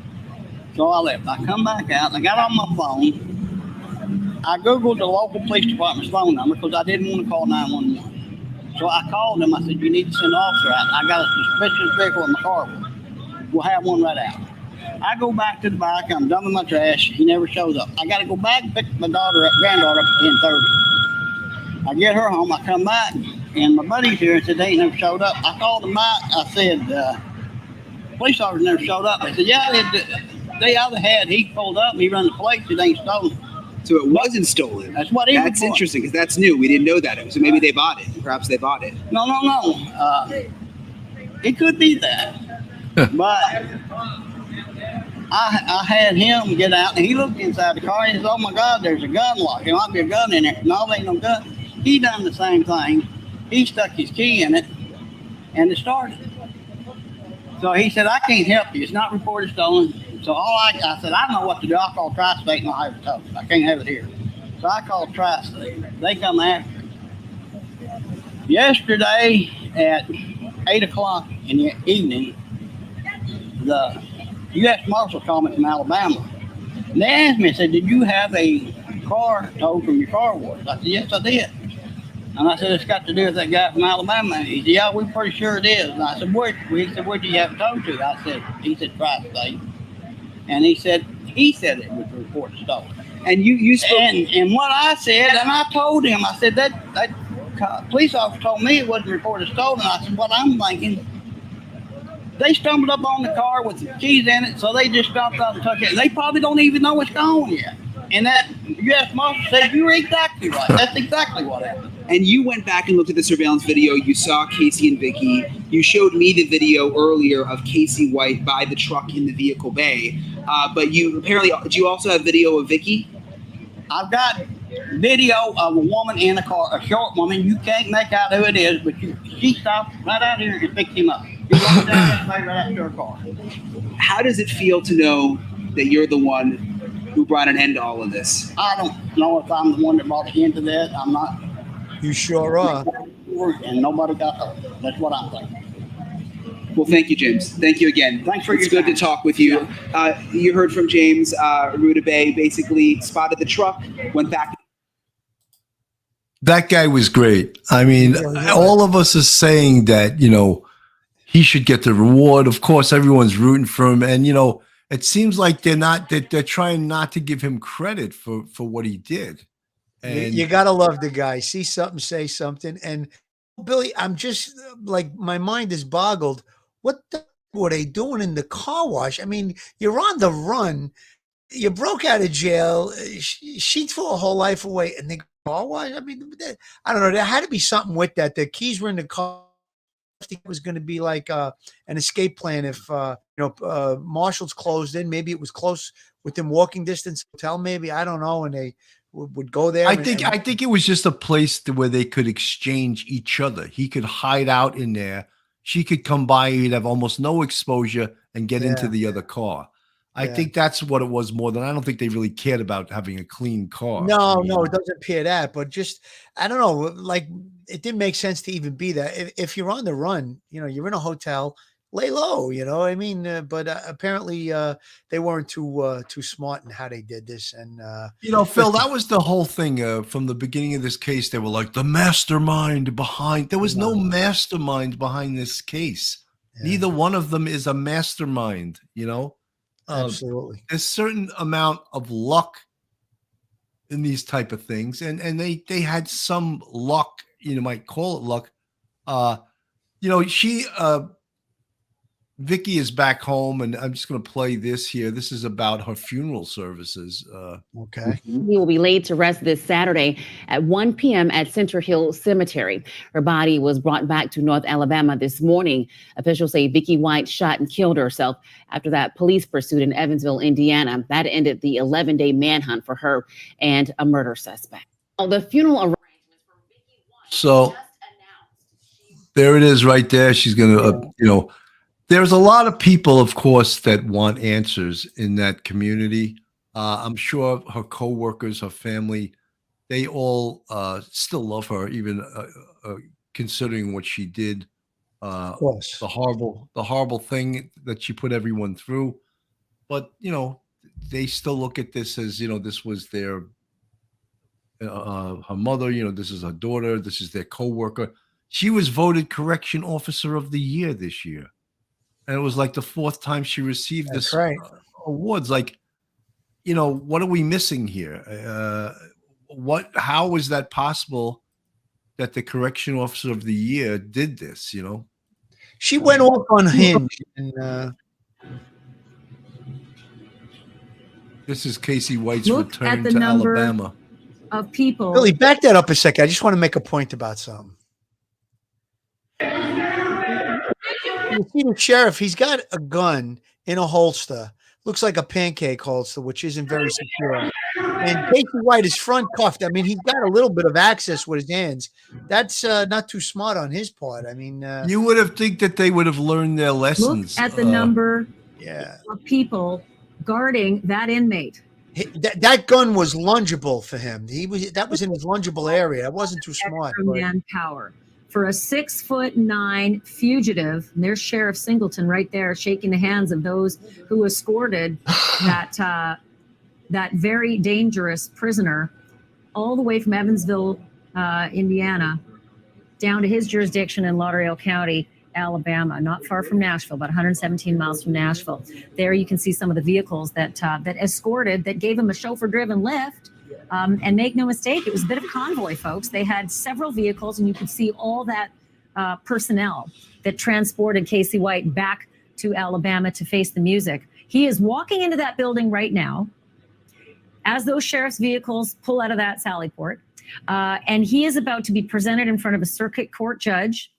So I left. I come back out, and I got on my phone. I Googled the local police department's phone number because I didn't want to call 911. So I called them. I said, you need to send an officer out. I got a suspicious vehicle in my car. We'll have one right out. I go back to the bike. I'm dumping my trash. He never shows up. I got to go back and pick my granddaughter up at 10:30. I get her home. I come back, and my buddy's here and said they ain't never showed up. I called them back. I said, police officers never showed up. They said, yeah, they either had, he pulled up and he run the plates, it ain't stolen. So it wasn't stolen. That's what he That's reported. interesting because that's new. We didn't know that. So maybe they bought it. Perhaps they bought it. No. It could be that. But I had him get out and he looked inside the car and he said, oh my God, there's a gun lock. There might be a gun in there. No, there ain't no gun. He done the same thing. He stuck his key in it and it started. So he said, I can't help you. It's not reported stolen. So I said, I don't know what to do. I'll call Tri-State and I'll have it towed. I can't have it here. So I called Tri-State. They come after me. Yesterday at 8 o'clock in the evening, the U.S. Marshal called me from Alabama. And they asked me, said, did you have a car towed from your car wash? I said, yes, I did. And I said, it's got to do with that guy from Alabama. He said, yeah, we're pretty sure it is. And I said, where'd you have it towed to? He said, Tri-State. And he said it was reported stolen. And you spoke. And what I said, and I told him, I said, that police officer told me it wasn't reported stolen. I said, what I'm thinking, they stumbled up on the car with the keys in it, so they just stopped up and took it. They probably don't even know it's gone yet. And that U.S. Marshal said, you were exactly right. That's exactly what happened. And you went back and looked at the surveillance video. You saw Casey and Vicki. You showed me the video earlier of Casey White by the truck in the vehicle bay. But you apparently, do you also have video of Vicki? I've got video of a woman in a car, a short woman. You can't make out who it is, but she stopped right out here and picked him up. He walked down this way right after her car. How does it feel to know that you're the one who brought an end to all of this? I don't know if I'm the one that brought the end to that. I'm not. You sure are. And nobody got hurt. That's what I'm thinking. Well, thank you, James. Thank you again. Thanks for It's your good time. to talk with you. You heard from James. Rudabay basically spotted the truck, went back. That guy was great. I mean, all of us are saying that, he should get the reward. Of course, everyone's rooting for him. And, it seems like they're trying not to give him credit for what he did. And You gotta love the guy. See something, say something. And Billy, I'm just like, my mind is boggled. What were they doing in the car wash? I mean, you're on the run. You broke out of jail. She threw her whole life away, and the car wash. I mean, I don't know. There had to be something with that. The keys were in the car. I think it was going to be like an escape plan. If Marshals closed in, maybe it was close within walking distance hotel. Maybe, I don't know. And they would go there. I think it was just a place where they could exchange each other. He could hide out in there. She could come by. He'd have almost no exposure and get into the other car. I think that's what it was more than. I don't think they really cared about having a clean car. No, it doesn't appear that. But just, I don't know. Like, it didn't make sense to even be there. If you're on the run, you're in a hotel, lay low. I mean, but apparently they weren't too smart in how they did this. And Phil, that was the whole thing from the beginning of this case. They were like the mastermind behind. There was no mastermind behind this case. Yeah. Neither one of them is a mastermind. Absolutely. There's a certain amount of luck in these type of things, and they had some luck. You might call it luck. Vicki is back home, and I'm just going to play this here. This is about her funeral services. Okay. He will be laid to rest this Saturday at 1 p.m. at Center Hill Cemetery. Her body was brought back to North Alabama this morning. Officials say Vicki White shot and killed herself after that police pursuit in Evansville, Indiana. That ended the 11-day manhunt for her and a murder suspect. The funeral arrangements for Vicki White so just announced. There it is right there. She's going to, there's a lot of people, of course, that want answers in that community. I'm sure her coworkers, her family, they all still love her, even considering what she did. Of course. The horrible thing that she put everyone through. But they still look at this as this was their her mother. This is her daughter. This is their co-worker. She was voted Correction Officer of the Year this year, and it was like the 4th time she received That's this right. awards. Like, what are we missing here? How is that possible that the Correction Officer of the Year did this? She went off on Hinge, and this is Casey White's Look at return the to number Alabama. of people. Billy, back that up a second. I just want to make a point about something. You see the sheriff, he's got a gun in a holster. Looks like a pancake holster, which isn't very secure. And Casey White is front cuffed. I mean, he's got a little bit of access with his hands. That's not too smart on his part. I mean, you would have think that they would have learned their lessons. Look at the number yeah, of people guarding that inmate. that gun was lungeable for him. That was in his lungeable area. It wasn't too smart. Extra manpower. For a 6'9" fugitive, and there's Sheriff Singleton right there shaking the hands of those who escorted that very dangerous prisoner all the way from Evansville, Indiana, down to his jurisdiction in Lauderdale County, Alabama, not far from Nashville, about 117 miles from Nashville. There you can see some of the vehicles that escorted, that gave him a chauffeur-driven lift. And make no mistake, it was a bit of a convoy, folks. They had several vehicles, and you could see all that personnel that transported Casey White back to Alabama to face the music. He is walking into that building right now as those sheriff's vehicles pull out of that sally port. And he is about to be presented in front of a circuit court judge.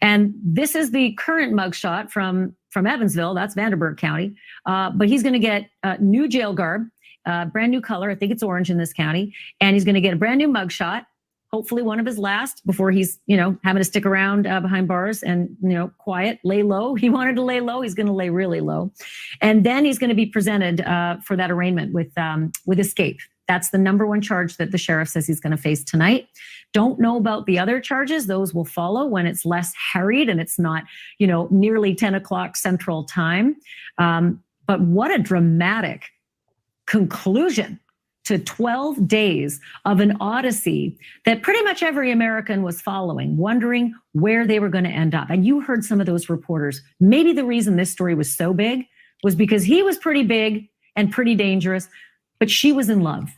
And this is the current mugshot from Evansville. That's Vanderburgh County. But he's going to get new jail garb. Brand new color. I think it's orange in this county. And he's going to get a brand new mugshot, hopefully one of his last, before he's, having to stick around behind bars and, quiet, lay low. He wanted to lay low. He's going to lay really low. And then he's going to be presented for that arraignment with escape. That's the number one charge that the sheriff says he's going to face tonight. Don't know about the other charges. Those will follow when it's less harried and it's not, nearly 10 o'clock Central Time. But what a dramatic conclusion to 12 days of an odyssey that pretty much every American was following, wondering where they were going to end up. And you heard some of those reporters. Maybe the reason this story was so big was because he was pretty big and pretty dangerous, but she was in love.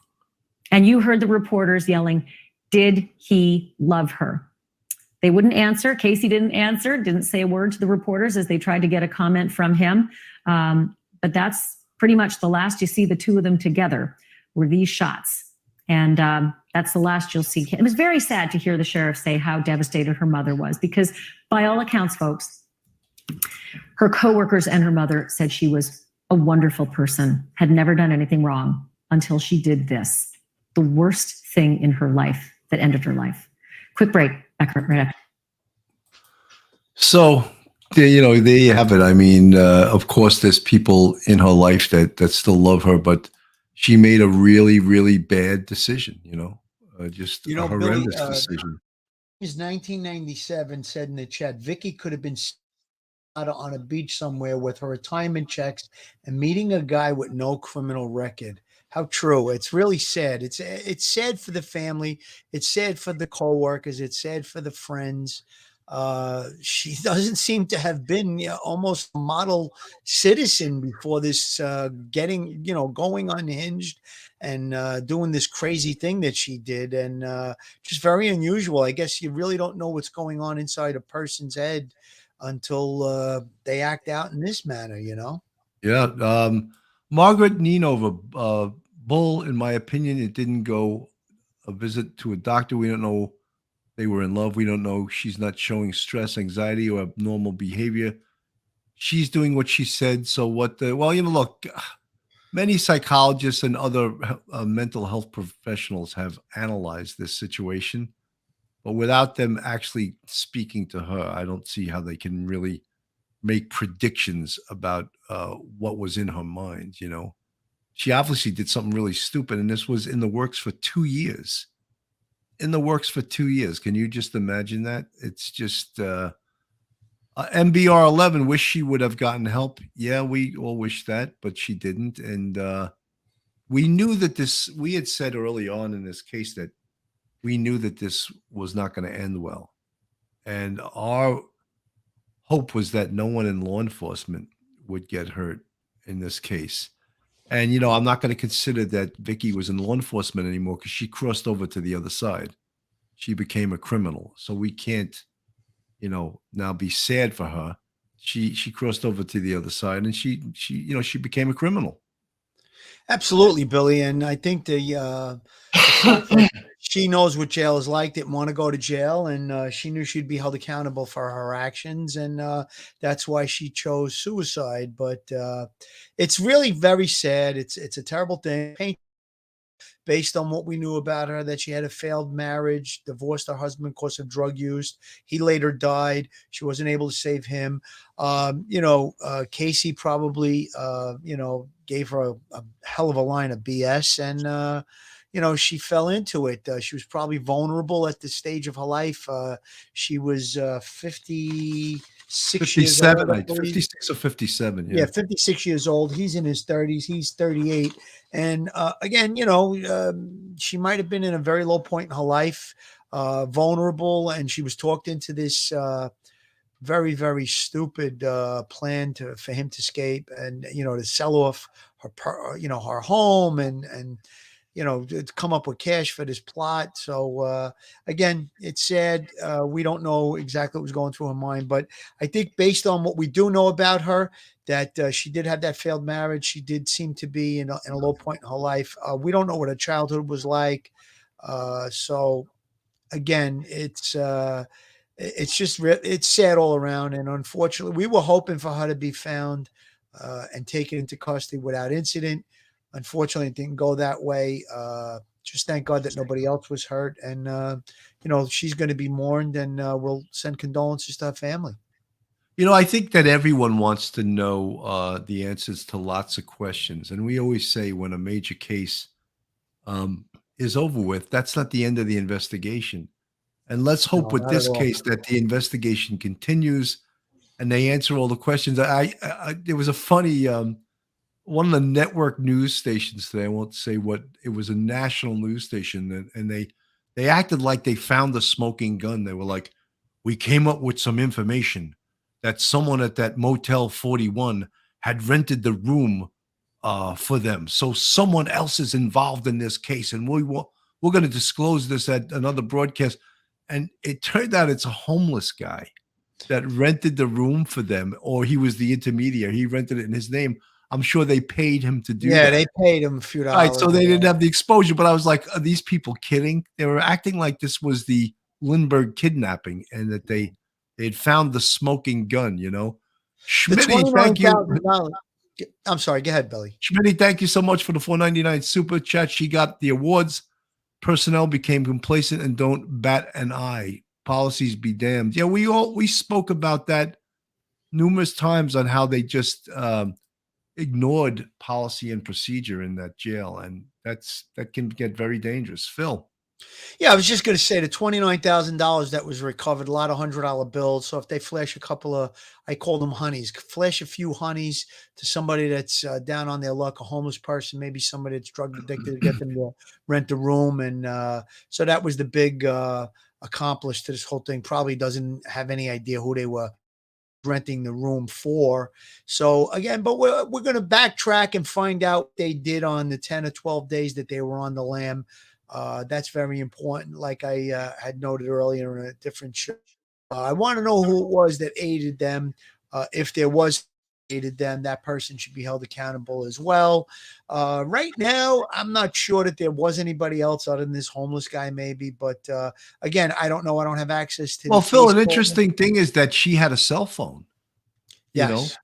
And you heard the reporters yelling, did he love her? They wouldn't answer. Casey didn't answer, didn't say a word to the reporters as they tried to get a comment from him. But that's pretty much the last you see the two of them together were these shots. And that's the last you'll see. It was very sad to hear the sheriff say how devastated her mother was, because by all accounts, folks, her coworkers and her mother said she was a wonderful person, had never done anything wrong until she did this, the worst thing in her life that ended her life. Quick break. Back right after. So, there you have it. I mean, of course, there's people in her life that still love her, but she made a really, really bad decision, just a horrendous Billy, decision. His 1997 said in the chat, Vicky could have been out on a beach somewhere with her retirement checks and meeting a guy with no criminal record. How true. It's really sad. It's sad for the family. It's sad for the co-workers. It's sad for the friends. She doesn't seem to have been almost a model citizen before this, going unhinged and doing this crazy thing that she did. And just very unusual. I guess you really don't know what's going on inside a person's head until they act out in this manner, Yeah. Margaret Ninova, Bull, in my opinion, it didn't go a visit to a doctor. We don't know they were in love. We don't know. She's not showing stress, anxiety, or abnormal behavior. She's doing what she said. So what? Look, many psychologists and other mental health professionals have analyzed this situation, but without them actually speaking to her, I don't see how they can really make predictions about what was in her mind. She obviously did something really stupid, and this was in the works for 2 years. in the works for 2 years. Can you just imagine that? It's just MBR 11 wish she would have gotten help. Yeah, we all wish that, but she didn't. And we knew that we had said early on in this case that we knew that this was not going to end well. And our hope was that no one in law enforcement would get hurt in this case. And, I'm not going to consider that Vicki was in law enforcement anymore because she crossed over to the other side. She became a criminal. So we can't, now be sad for her. She crossed over to the other side and she became a criminal. Absolutely, Billy. And I think she knows what jail is like, didn't want to go to jail, and she knew she'd be held accountable for her actions. And that's why she chose suicide. But it's really very sad. It's a terrible thing. Based on what we knew about her, that she had a failed marriage, divorced her husband because of drug use. He later died. She wasn't able to save him. Casey probably, gave her a hell of a line of BS. And, she fell into it. She was probably vulnerable at this stage of her life. She was 56 years old. 56 or 57. Yeah, 56 years old. He's in his 30s. He's 38. And again, she might have been in a very low point in her life, vulnerable, and she was talked into this very, very stupid plan for him to escape and, to sell off her home and to come up with cash for this plot. So again, it's sad. We don't know exactly what was going through her mind, but I think based on what we do know about her, that she did have that failed marriage. She did seem to be in a low point in her life. We don't know what her childhood was like. So again, it's just it's sad all around. And unfortunately, we were hoping for her to be found and taken into custody without incident. Unfortunately, it didn't go that way. Just thank God that nobody else was hurt. And, she's going to be mourned, and we'll send condolences to her family. I think that everyone wants to know the answers to lots of questions. And we always say when a major case is over with, that's not the end of the investigation. And let's hope with this case that the investigation continues and they answer all the questions. There was a funny, one of the network news stations today, I won't say what, it was a national news station, and they acted like they found the smoking gun. They were like, we came up with some information that someone at that Motel 41 had rented the room for them. So someone else is involved in this case, and we're going to disclose this at another broadcast. And it turned out it's a homeless guy that rented the room for them, or he was the intermediary. He rented it in his name. I'm sure they paid him to do that. Yeah, they paid him a few dollars. Right, so they didn't have the exposure. But I was like, are these people kidding? They were acting like this was the Lindbergh kidnapping and that they had found the smoking gun, Schmitty, thank you. I'm sorry, go ahead, Billy. Schmitty, thank you so much for the $4.99 super chat. She got the awards. Personnel became complacent and don't bat an eye. Policies be damned. Yeah, we spoke about that numerous times on how they just ignored policy and procedure in that jail, and that can get very dangerous. Phil. Yeah, I was just going to say the $29,000 that was recovered, a lot of $100 bills. So if they flash a couple of, I call them honeys, flash a few honeys to somebody that's down on their luck, a homeless person, maybe somebody that's drug addicted, to get them to rent a room. And so that was the big accomplice to this whole thing. Probably doesn't have any idea who they were renting the room for. So again, but we're going to backtrack and find out what they did on the 10 or 12 days that they were on the lam. That's very important. Like I had noted earlier in a different show, I want to know who it was that aided them. If there was aided them, that person should be held accountable as well. Right now, I'm not sure that there was anybody else other than this homeless guy, maybe. But again, I don't know. I don't have access to. Well, Phil, an interesting thing is that she had a cell phone. Yes.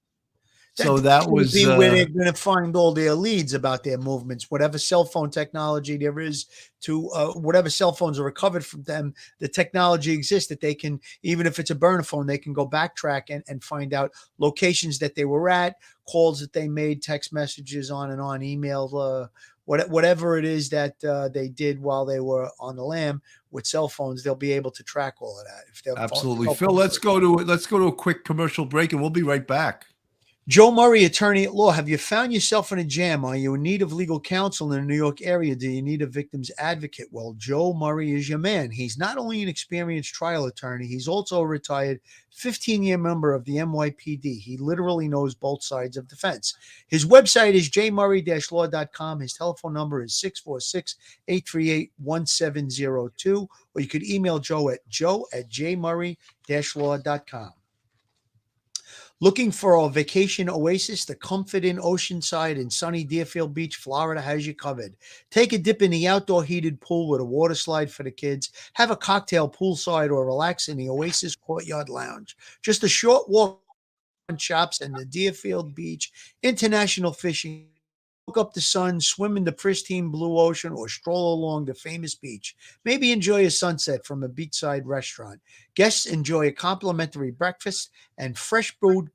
So that was where they're going to find all their leads about their movements, whatever cell phone technology there is to whatever cell phones are recovered from them. The technology exists that they can, even if it's a burner phone, they can go backtrack and find out locations that they were at, calls that they made, text messages, on and on, email, whatever it is that they did while they were on the lam with cell phones, they'll be able to track all of that. If they're Absolutely. Phil, let's go to a quick commercial break and we'll be right back. Joe Murray, attorney at law. Have you found yourself in a jam? Are you in need of legal counsel in the New York area? Do you need a victim's advocate? Well, Joe Murray is your man. He's not only an experienced trial attorney, he's also a retired 15-year member of the NYPD. He literally knows both sides of the fence. His website is jmurray-law.com. His telephone number is 646-838-1702, or you could email Joe at jmurray-law.com. Looking for a vacation oasis? The Comfort Inn Oceanside in sunny Deerfield Beach, Florida has you covered. Take a dip in the outdoor heated pool with a water slide for the kids. Have a cocktail poolside or relax in the Oasis Courtyard Lounge. Just a short walk on shops and the Deerfield Beach. International fishing. Look up the sun, swim in the pristine blue ocean, or stroll along the famous beach. Maybe enjoy a sunset from a beachside restaurant. Guests enjoy a complimentary breakfast and fresh brewed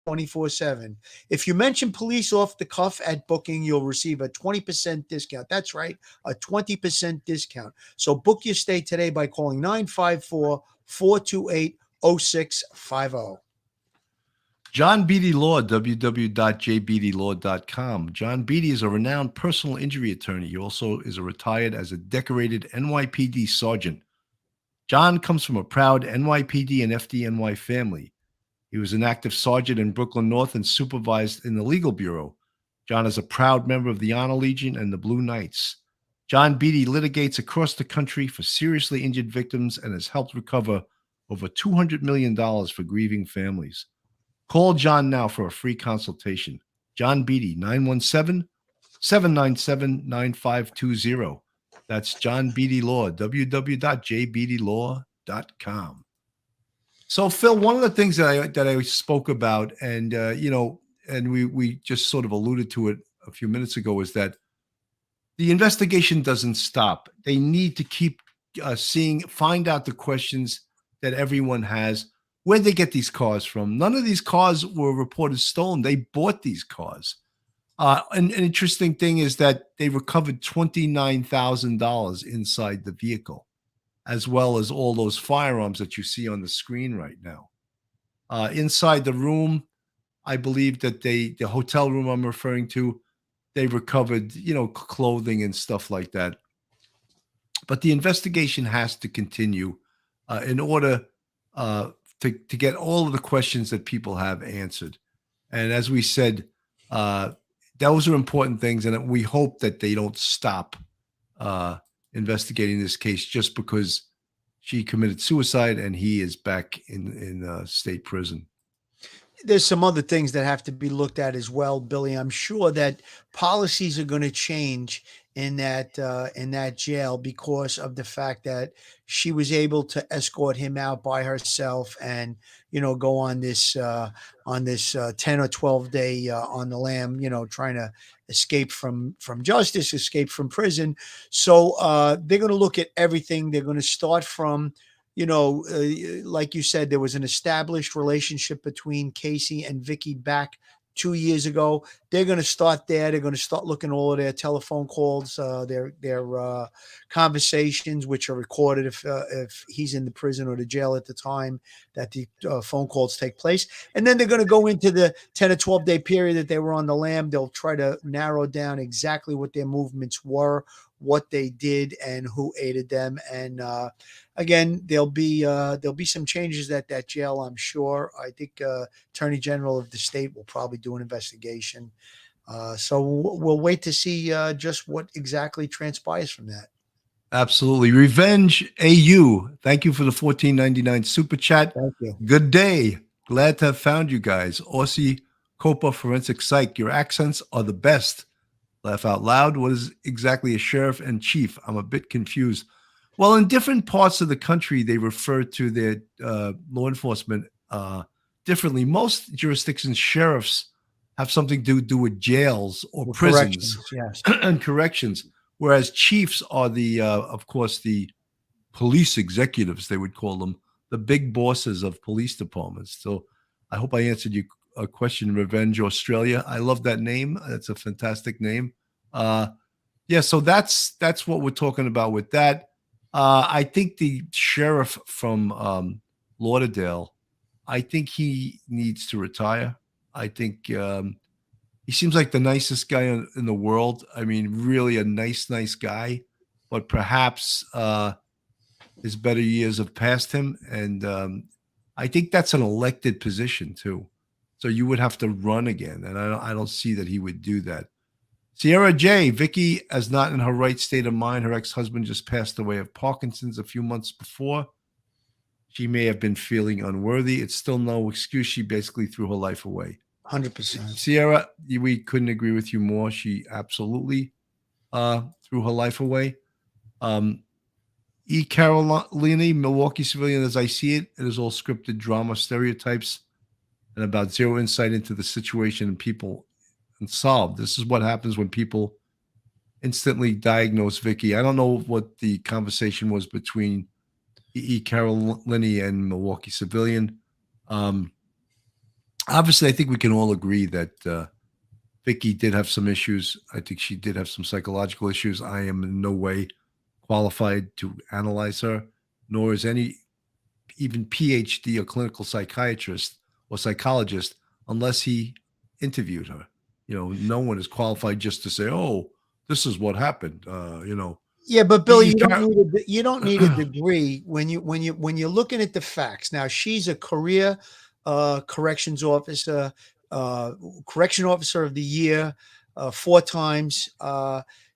24/7. If you mention Police Off the Cuff at booking, you'll receive a 20% discount. That's right, a 20% discount. So book your stay today by calling 954-428-0650. John Beatty Law, www.jbeattylaw.com. John Beatty is a renowned personal injury attorney. He also is retired as a decorated NYPD sergeant. John comes from a proud NYPD and FDNY family. He was an active sergeant in Brooklyn North and supervised in the legal bureau. John is a proud member of the Honor Legion and the Blue Knights. John Beatty litigates across the country for seriously injured victims and has helped recover over $200 million for grieving families. Call John now for a free consultation. John Beatty, 917-797-9520. That's John Beatty Law, www.jbeattylaw.com. So, Phil, one of the things that I spoke about, and and we just sort of alluded to it a few minutes ago, is that the investigation doesn't stop. They need to keep find out the questions that everyone has. Where'd they get these cars from? None of these cars were reported stolen. They bought these cars. An interesting thing is that they recovered $29,000 inside the vehicle, as well as all those firearms that you see on the screen right now. Inside the room, I believe that the hotel room I'm referring to, they recovered, clothing and stuff like that. But the investigation has to continue in order to get all of the questions that people have answered. And as we said, those are important things. And we hope that they don't stop investigating this case just because she committed suicide and he is back in state prison. There's some other things that have to be looked at as well, Billy. I'm sure that policies are going to change in that jail because of the fact that she was able to escort him out by herself and go on this 10 or 12 day on the lam, trying to escape from justice, escape from prison. So they're going to look at everything. They're going to start from like you said, there was an established relationship between Casey and Vicki back 2 years ago. They're going to start there. They're going to start looking at all of their telephone calls, their conversations, which are recorded if he's in the prison or the jail at the time that the phone calls take place. And then they're going to go into the 10 or 12 day period that they were on the lam. They'll try to narrow down exactly what their movements were, what they did, and who aided them. And again, there'll be some changes at that jail, I'm sure. I think Attorney General of the state will probably do an investigation. So we'll wait to see just what exactly transpires from that. Absolutely. Revenge AU. Thank you for the $14.99 super chat. Thank you. Good day. Glad to have found you guys. Aussie Copa Forensic Psych. Your accents are the best. Laugh out loud. What is exactly a sheriff and chief? I'm a bit confused. Well, in different parts of the country, they refer to their law enforcement differently. Most jurisdictions, sheriffs have something to do with jails or prisons, yes, and corrections, whereas chiefs are of course, the police executives, they would call them, the big bosses of police departments. So I hope I answered your question, Revenge Australia. I love that name. That's a fantastic name. Yeah, so that's what we're talking about with that. I think the sheriff from Lauderdale, I think he needs to retire. I think he seems like the nicest guy in the world. I mean, really a nice guy, but perhaps his better years have passed him. And I think that's an elected position too. So you would have to run again. And I don't see that he would do that. Sierra J, Vicky is not in her right state of mind. Her ex-husband just passed away of Parkinson's a few months before. She may have been feeling unworthy. It's still no excuse. She basically threw her life away. 100%. Sierra, we couldn't agree with you more. She absolutely threw her life away. E. Carolini, Milwaukee civilian, as I see it, it is all scripted drama, stereotypes, and about zero insight into the situation and people unsolved. This is what happens when people instantly diagnose Vicky. I don't know what the conversation was between E. Carolini and Milwaukee civilian. Obviously, I think we can all agree that Vicky did have some issues. I think she did have some psychological issues. I am in no way qualified to analyze her, nor is any even PhD or clinical psychiatrist or psychologist unless he interviewed her. You know, no one is qualified just to say, "Oh, this is what happened." You know. Yeah, but Billy, you don't need a degree when you're looking at the facts. Now, she's a career corrections officer, correction officer of the year, 4 times.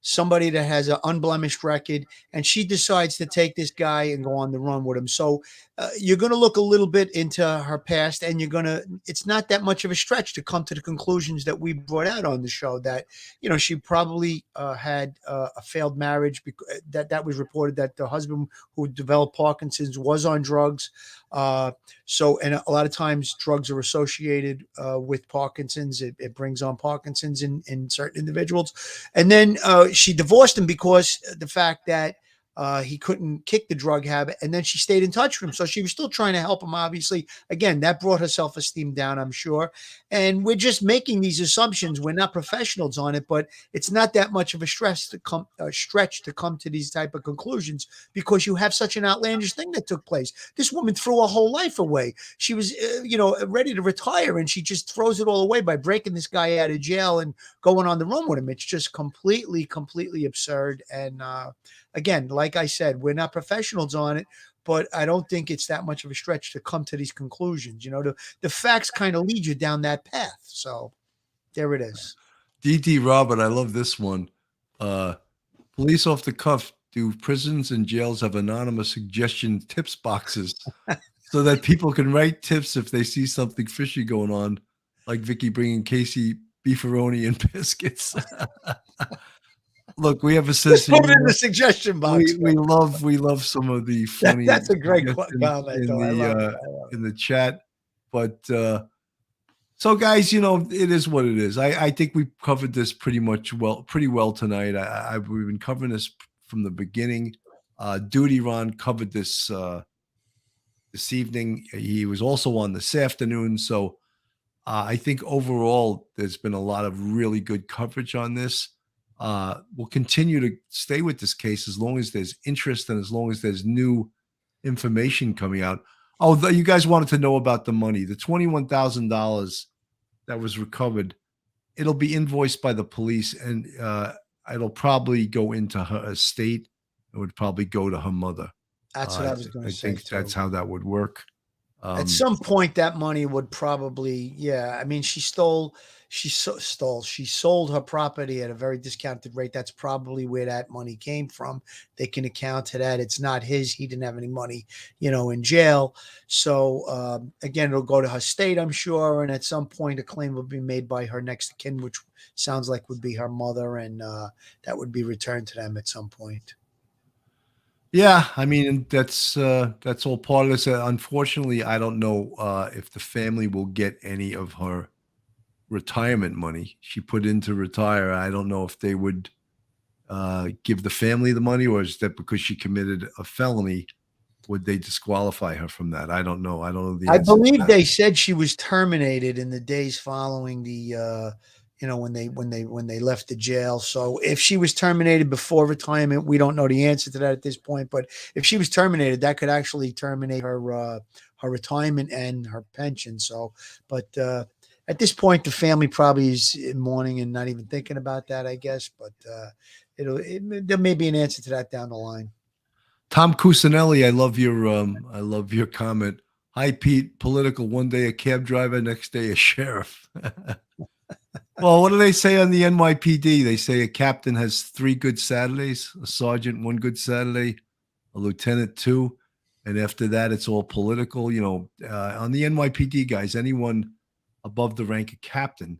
Somebody that has an unblemished record, and she decides to take this guy and go on the run with him. So you're going to look a little bit into her past, and it's not that much of a stretch to come to the conclusions that we brought out on the show that, you know, she probably had a failed marriage. That was reported that the husband who developed Parkinson's was on drugs. So, and a lot of times drugs are associated with Parkinson's. It brings on Parkinson's in certain individuals. And then she divorced him because the fact that he couldn't kick the drug habit, and then she stayed in touch with him. So she was still trying to help him, obviously. Again, that brought her self-esteem down, I'm sure. And we're just making these assumptions. We're not professionals on it, but it's not that much of a stretch to come to these type of conclusions because you have such an outlandish thing that took place. This woman threw her whole life away. She was, ready to retire, and she just throws it all away by breaking this guy out of jail and going on the run with him. It's just completely absurd. And again, like I said, we're not professionals on it, but I don't think it's that much of a stretch to come to these conclusions. You know, the facts kind of lead you down that path. So there it is. D.D. Robert, I love this one. Police off the cuff. Do prisons and jails have anonymous suggestion tips boxes so that people can write tips if they see something fishy going on, like Vicky bringing Casey beefaroni and biscuits? Look, we have a sense. Put it in the suggestion box. We love some of the funny. That's a great comment in the chat. But so, guys, you know, it is what it is. I think we covered this pretty well tonight. We've been covering this from the beginning. Duty Ron covered this this evening. He was also on this afternoon. So I think overall, there's been a lot of really good coverage on this. We'll continue to stay with this case as long as there's interest and as long as there's new information coming out. Oh, you guys wanted to know about the money, the $21,000 that was recovered. It'll be invoiced by the police, and it'll probably go into her estate. It would probably go to her mother. That's what I was going to say. I think that's how that would work. At some point, that money would probably, I mean, she sold her property at a very discounted rate. That's probably where that money came from. They can account to that. It's not his. He didn't have any money, in jail. So again, it'll go to her state, I'm sure. And at some point, a claim will be made by her next of kin, which sounds like would be her mother. And that would be returned to them at some point. Yeah, I mean, that's all part of this. Unfortunately, I don't know if the family will get any of her retirement money she put in to retire. I don't know if they would give the family the money, or is that because she committed a felony, would they disqualify her from that? I don't know. I don't know the answer. I believe they said she was terminated in the days following the when they left the jail. So if she was terminated before retirement, we don't know the answer to that at this point. But if she was terminated, that could actually terminate her retirement and her pension. So, but at this point, the family probably is in mourning and not even thinking about that, I guess. But there may be an answer to that down the line. Tom Cusinelli, I love your comment. Hi, Pete. Political. One day a cab driver, next day a sheriff. Well, what do they say on the NYPD? They say a captain has 3 good Saturdays, a sergeant 1 good Saturday, a lieutenant 2, and after that it's all political. On the NYPD, guys, anyone above the rank of captain,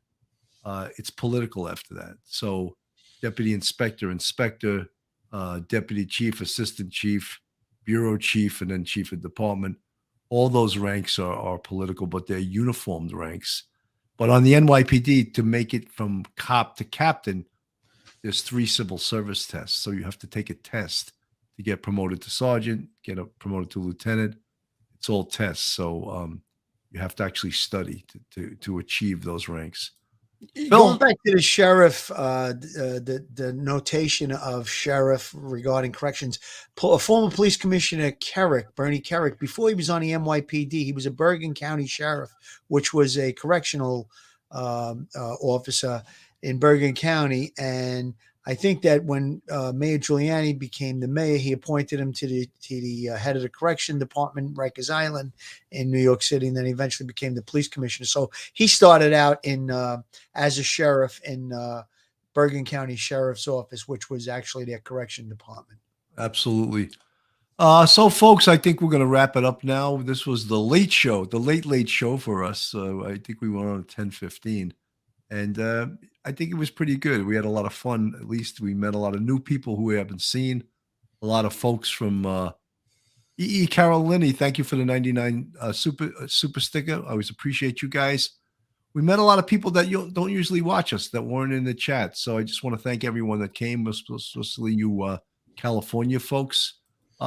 it's political after that. So deputy inspector, deputy chief, assistant chief, bureau chief, and then chief of department. All those ranks are political, but they're uniformed ranks. But on the NYPD, to make it from cop to captain, there's 3 civil service tests. So you have to take a test to get promoted to sergeant, promoted to lieutenant. It's all tests. So you have to actually study to achieve those ranks. Going back to the sheriff, the notation of sheriff regarding corrections, former police commissioner Bernie Kerrick, before he was on the NYPD, he was a Bergen County sheriff, which was a correctional officer in Bergen County. And I think that when Mayor Giuliani became the mayor, he appointed him to the head of the correction department, Rikers Island in New York City, and then eventually became the police commissioner. So he started out as a sheriff in Bergen County Sheriff's Office, which was actually their correction department. Absolutely. So, folks, I think we're going to wrap it up now. This was the late show, the late show for us. I think we went on at 10:15, and I think it was pretty good. We had a lot of fun. At least we met a lot of new people who we haven't seen. A lot of folks from E.E. Carolini. Thank you for the 99 super sticker. I always appreciate you guys. We met a lot of people that don't usually watch us, that weren't in the chat. So I just want to thank everyone that came, especially you California folks.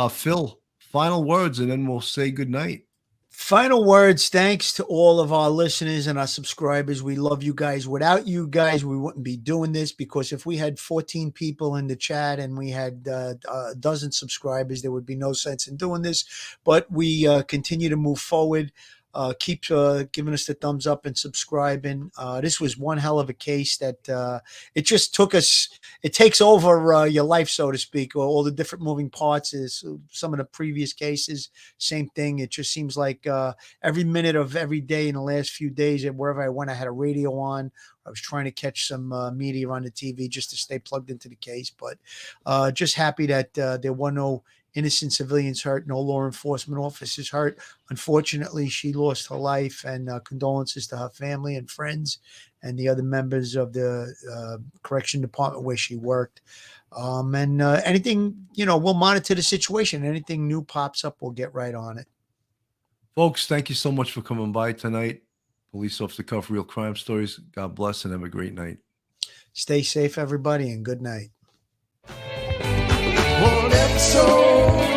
Phil, final words, and then we'll say good night. Final words. Thanks to all of our listeners and our subscribers. We love you guys. Without you guys, we wouldn't be doing this, because if we had 14 people in the chat and we had a dozen subscribers, there would be no sense in doing this. But we continue to move forward. Keep giving us the thumbs up and subscribing. This was one hell of a case that it just took us. It takes over your life, so to speak, or all the different moving parts. Is some of the previous cases, same thing. It just seems like every minute of every day in the last few days, wherever I went, I had a radio on. I was trying to catch some media on the TV just to stay plugged into the case. But just happy that there were no innocent civilians hurt, no law enforcement officers hurt. Unfortunately, she lost her life, and condolences to her family and friends and the other members of the correction department where she worked. And anything, we'll monitor the situation. Anything new pops up, we'll get right on it. Folks, thank you so much for coming by tonight. Police Off the Cuff, Real Crime Stories. God bless and have a great night. Stay safe, everybody, and good night. One episode